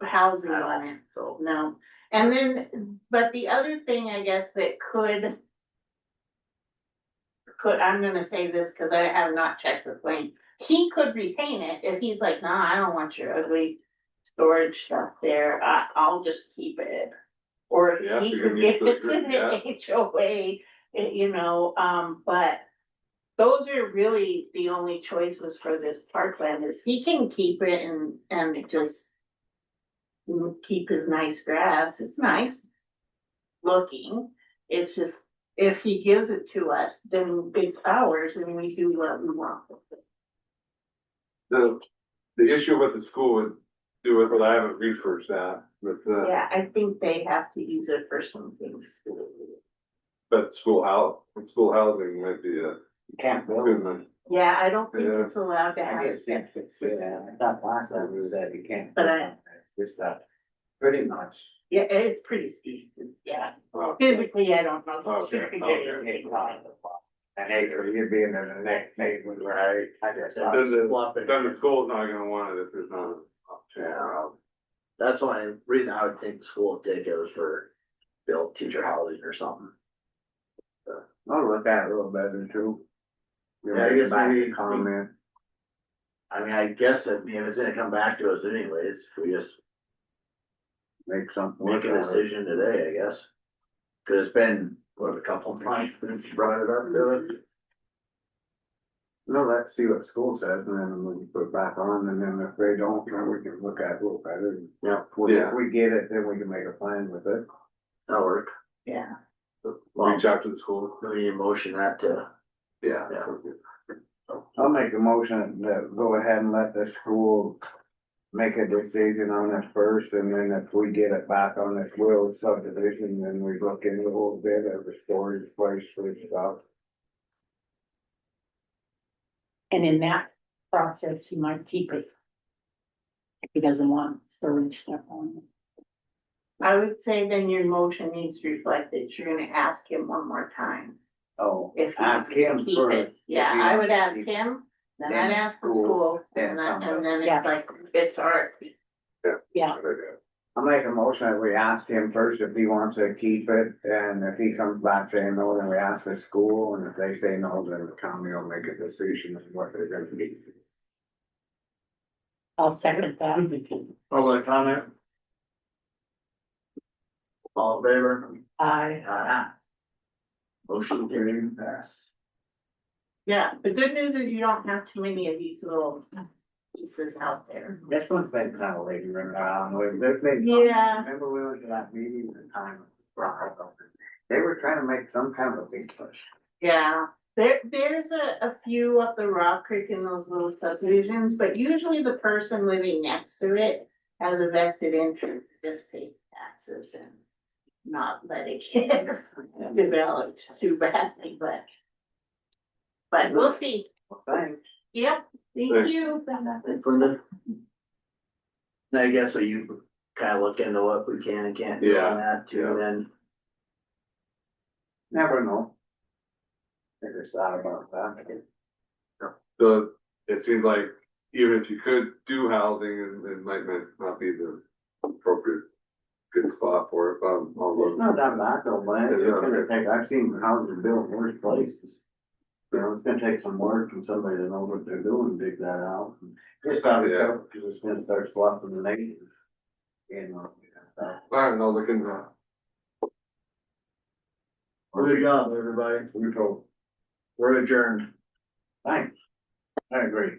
housing I on don't, it. so. No, and then, but the other thing, I guess, that I'm gonna say this, cause I have not checked with Wayne. He could retain it if he's like, nah, I don't want your ugly storage stuff there, I'll just keep it. Or Yeah, he you're could gonna give need it to to, yeah. the HOA, you know, but those are really the only choices for this parkland, is he can keep it and just keep his nice grass. It's nice looking. It's just, if he gives it to us, then it's ours and we do what we want with it. The issue with the school would do it, but I haven't researched that, Yeah, I think they have to use it for some things. but school housing might be a Can't build good it. one. Yeah, I don't think Yeah. it's allowed to have I a guess it's, septic system. that last one was that you can't. But It's just that, pretty much. Yeah, it's pretty steep, yeah. Oh, Physically, I don't know. Okay, okay. An acre, you'd be in the next neighborhood, right? I guess. Yeah. Then Swap it. the school's not gonna want it if there's not a change Yeah. around. That's the only reason I would think the school would take it was for build teacher housing or something. I'll look at it a little better too. Yeah, I guess Back to maybe- comment. I mean, I guess if it's gonna come back to us anyways, we just Make something. make a work out of it. decision today, I guess. Cause it's been, what, a couple of months since you brought it up to us? No, let's see what school says, and then we can put it back on, and then if they don't, then we can look at it a little better. Yeah. If we get it, then we can make a plan with it. That'll work. Yeah. Reach out to the school. We need to motion that to, Yeah. Yeah. I'll make a motion to go ahead and let the school make a decision on this first, and then if we get it back on this Will subdivision, then we look into a little bit of a storage place for stuff. And in that process, he might keep it. If he doesn't want storage stuff on it. I would say then your motion needs to reflect that you're gonna ask him one more time. Oh, If he ask wants him to keep first. it. Yeah, If he I would wants to ask keep him, then then I'd ask the school, school, then and then Yeah. it's like, it's our. Yeah, I'll make a motion that we ask him first if he wants to keep it, and if he comes back saying no, then we ask the school, and if they say no, then the county will make a decision on what they're gonna do. I'll second that. Public comment? All in favor? I, Motion carried, passed. Yeah, the good news is you don't have too many of these little pieces out there. This one's been kind of lady running around with, there's been. Yeah. Remember we went to that meeting at the time, they were trying to make some kind of a big push. Yeah, there's a few up the Rock Creek in those little subdivisions, but usually the person living next to it has a vested interest, to just pay taxes and not let it get developed too badly, but we'll see. Thanks. Yep, thank Thanks. you. Thanks, Linda. I guess so you kind of look into what we can and can't do on that too, Yeah. then. Never know. Never thought about that. So it seems like even if you could do housing, it might not be the appropriate good spot for it. It's not that bad though, but it's gonna take, I've seen houses built in worse places. You know, it's gonna take some work and somebody to know what they're doing, dig that out. Just gotta be careful, cause it's gonna start sloughing the neighbors. You know. All right, I'll look into that. Good job, everybody. We told, We're adjourned. thanks. I agree.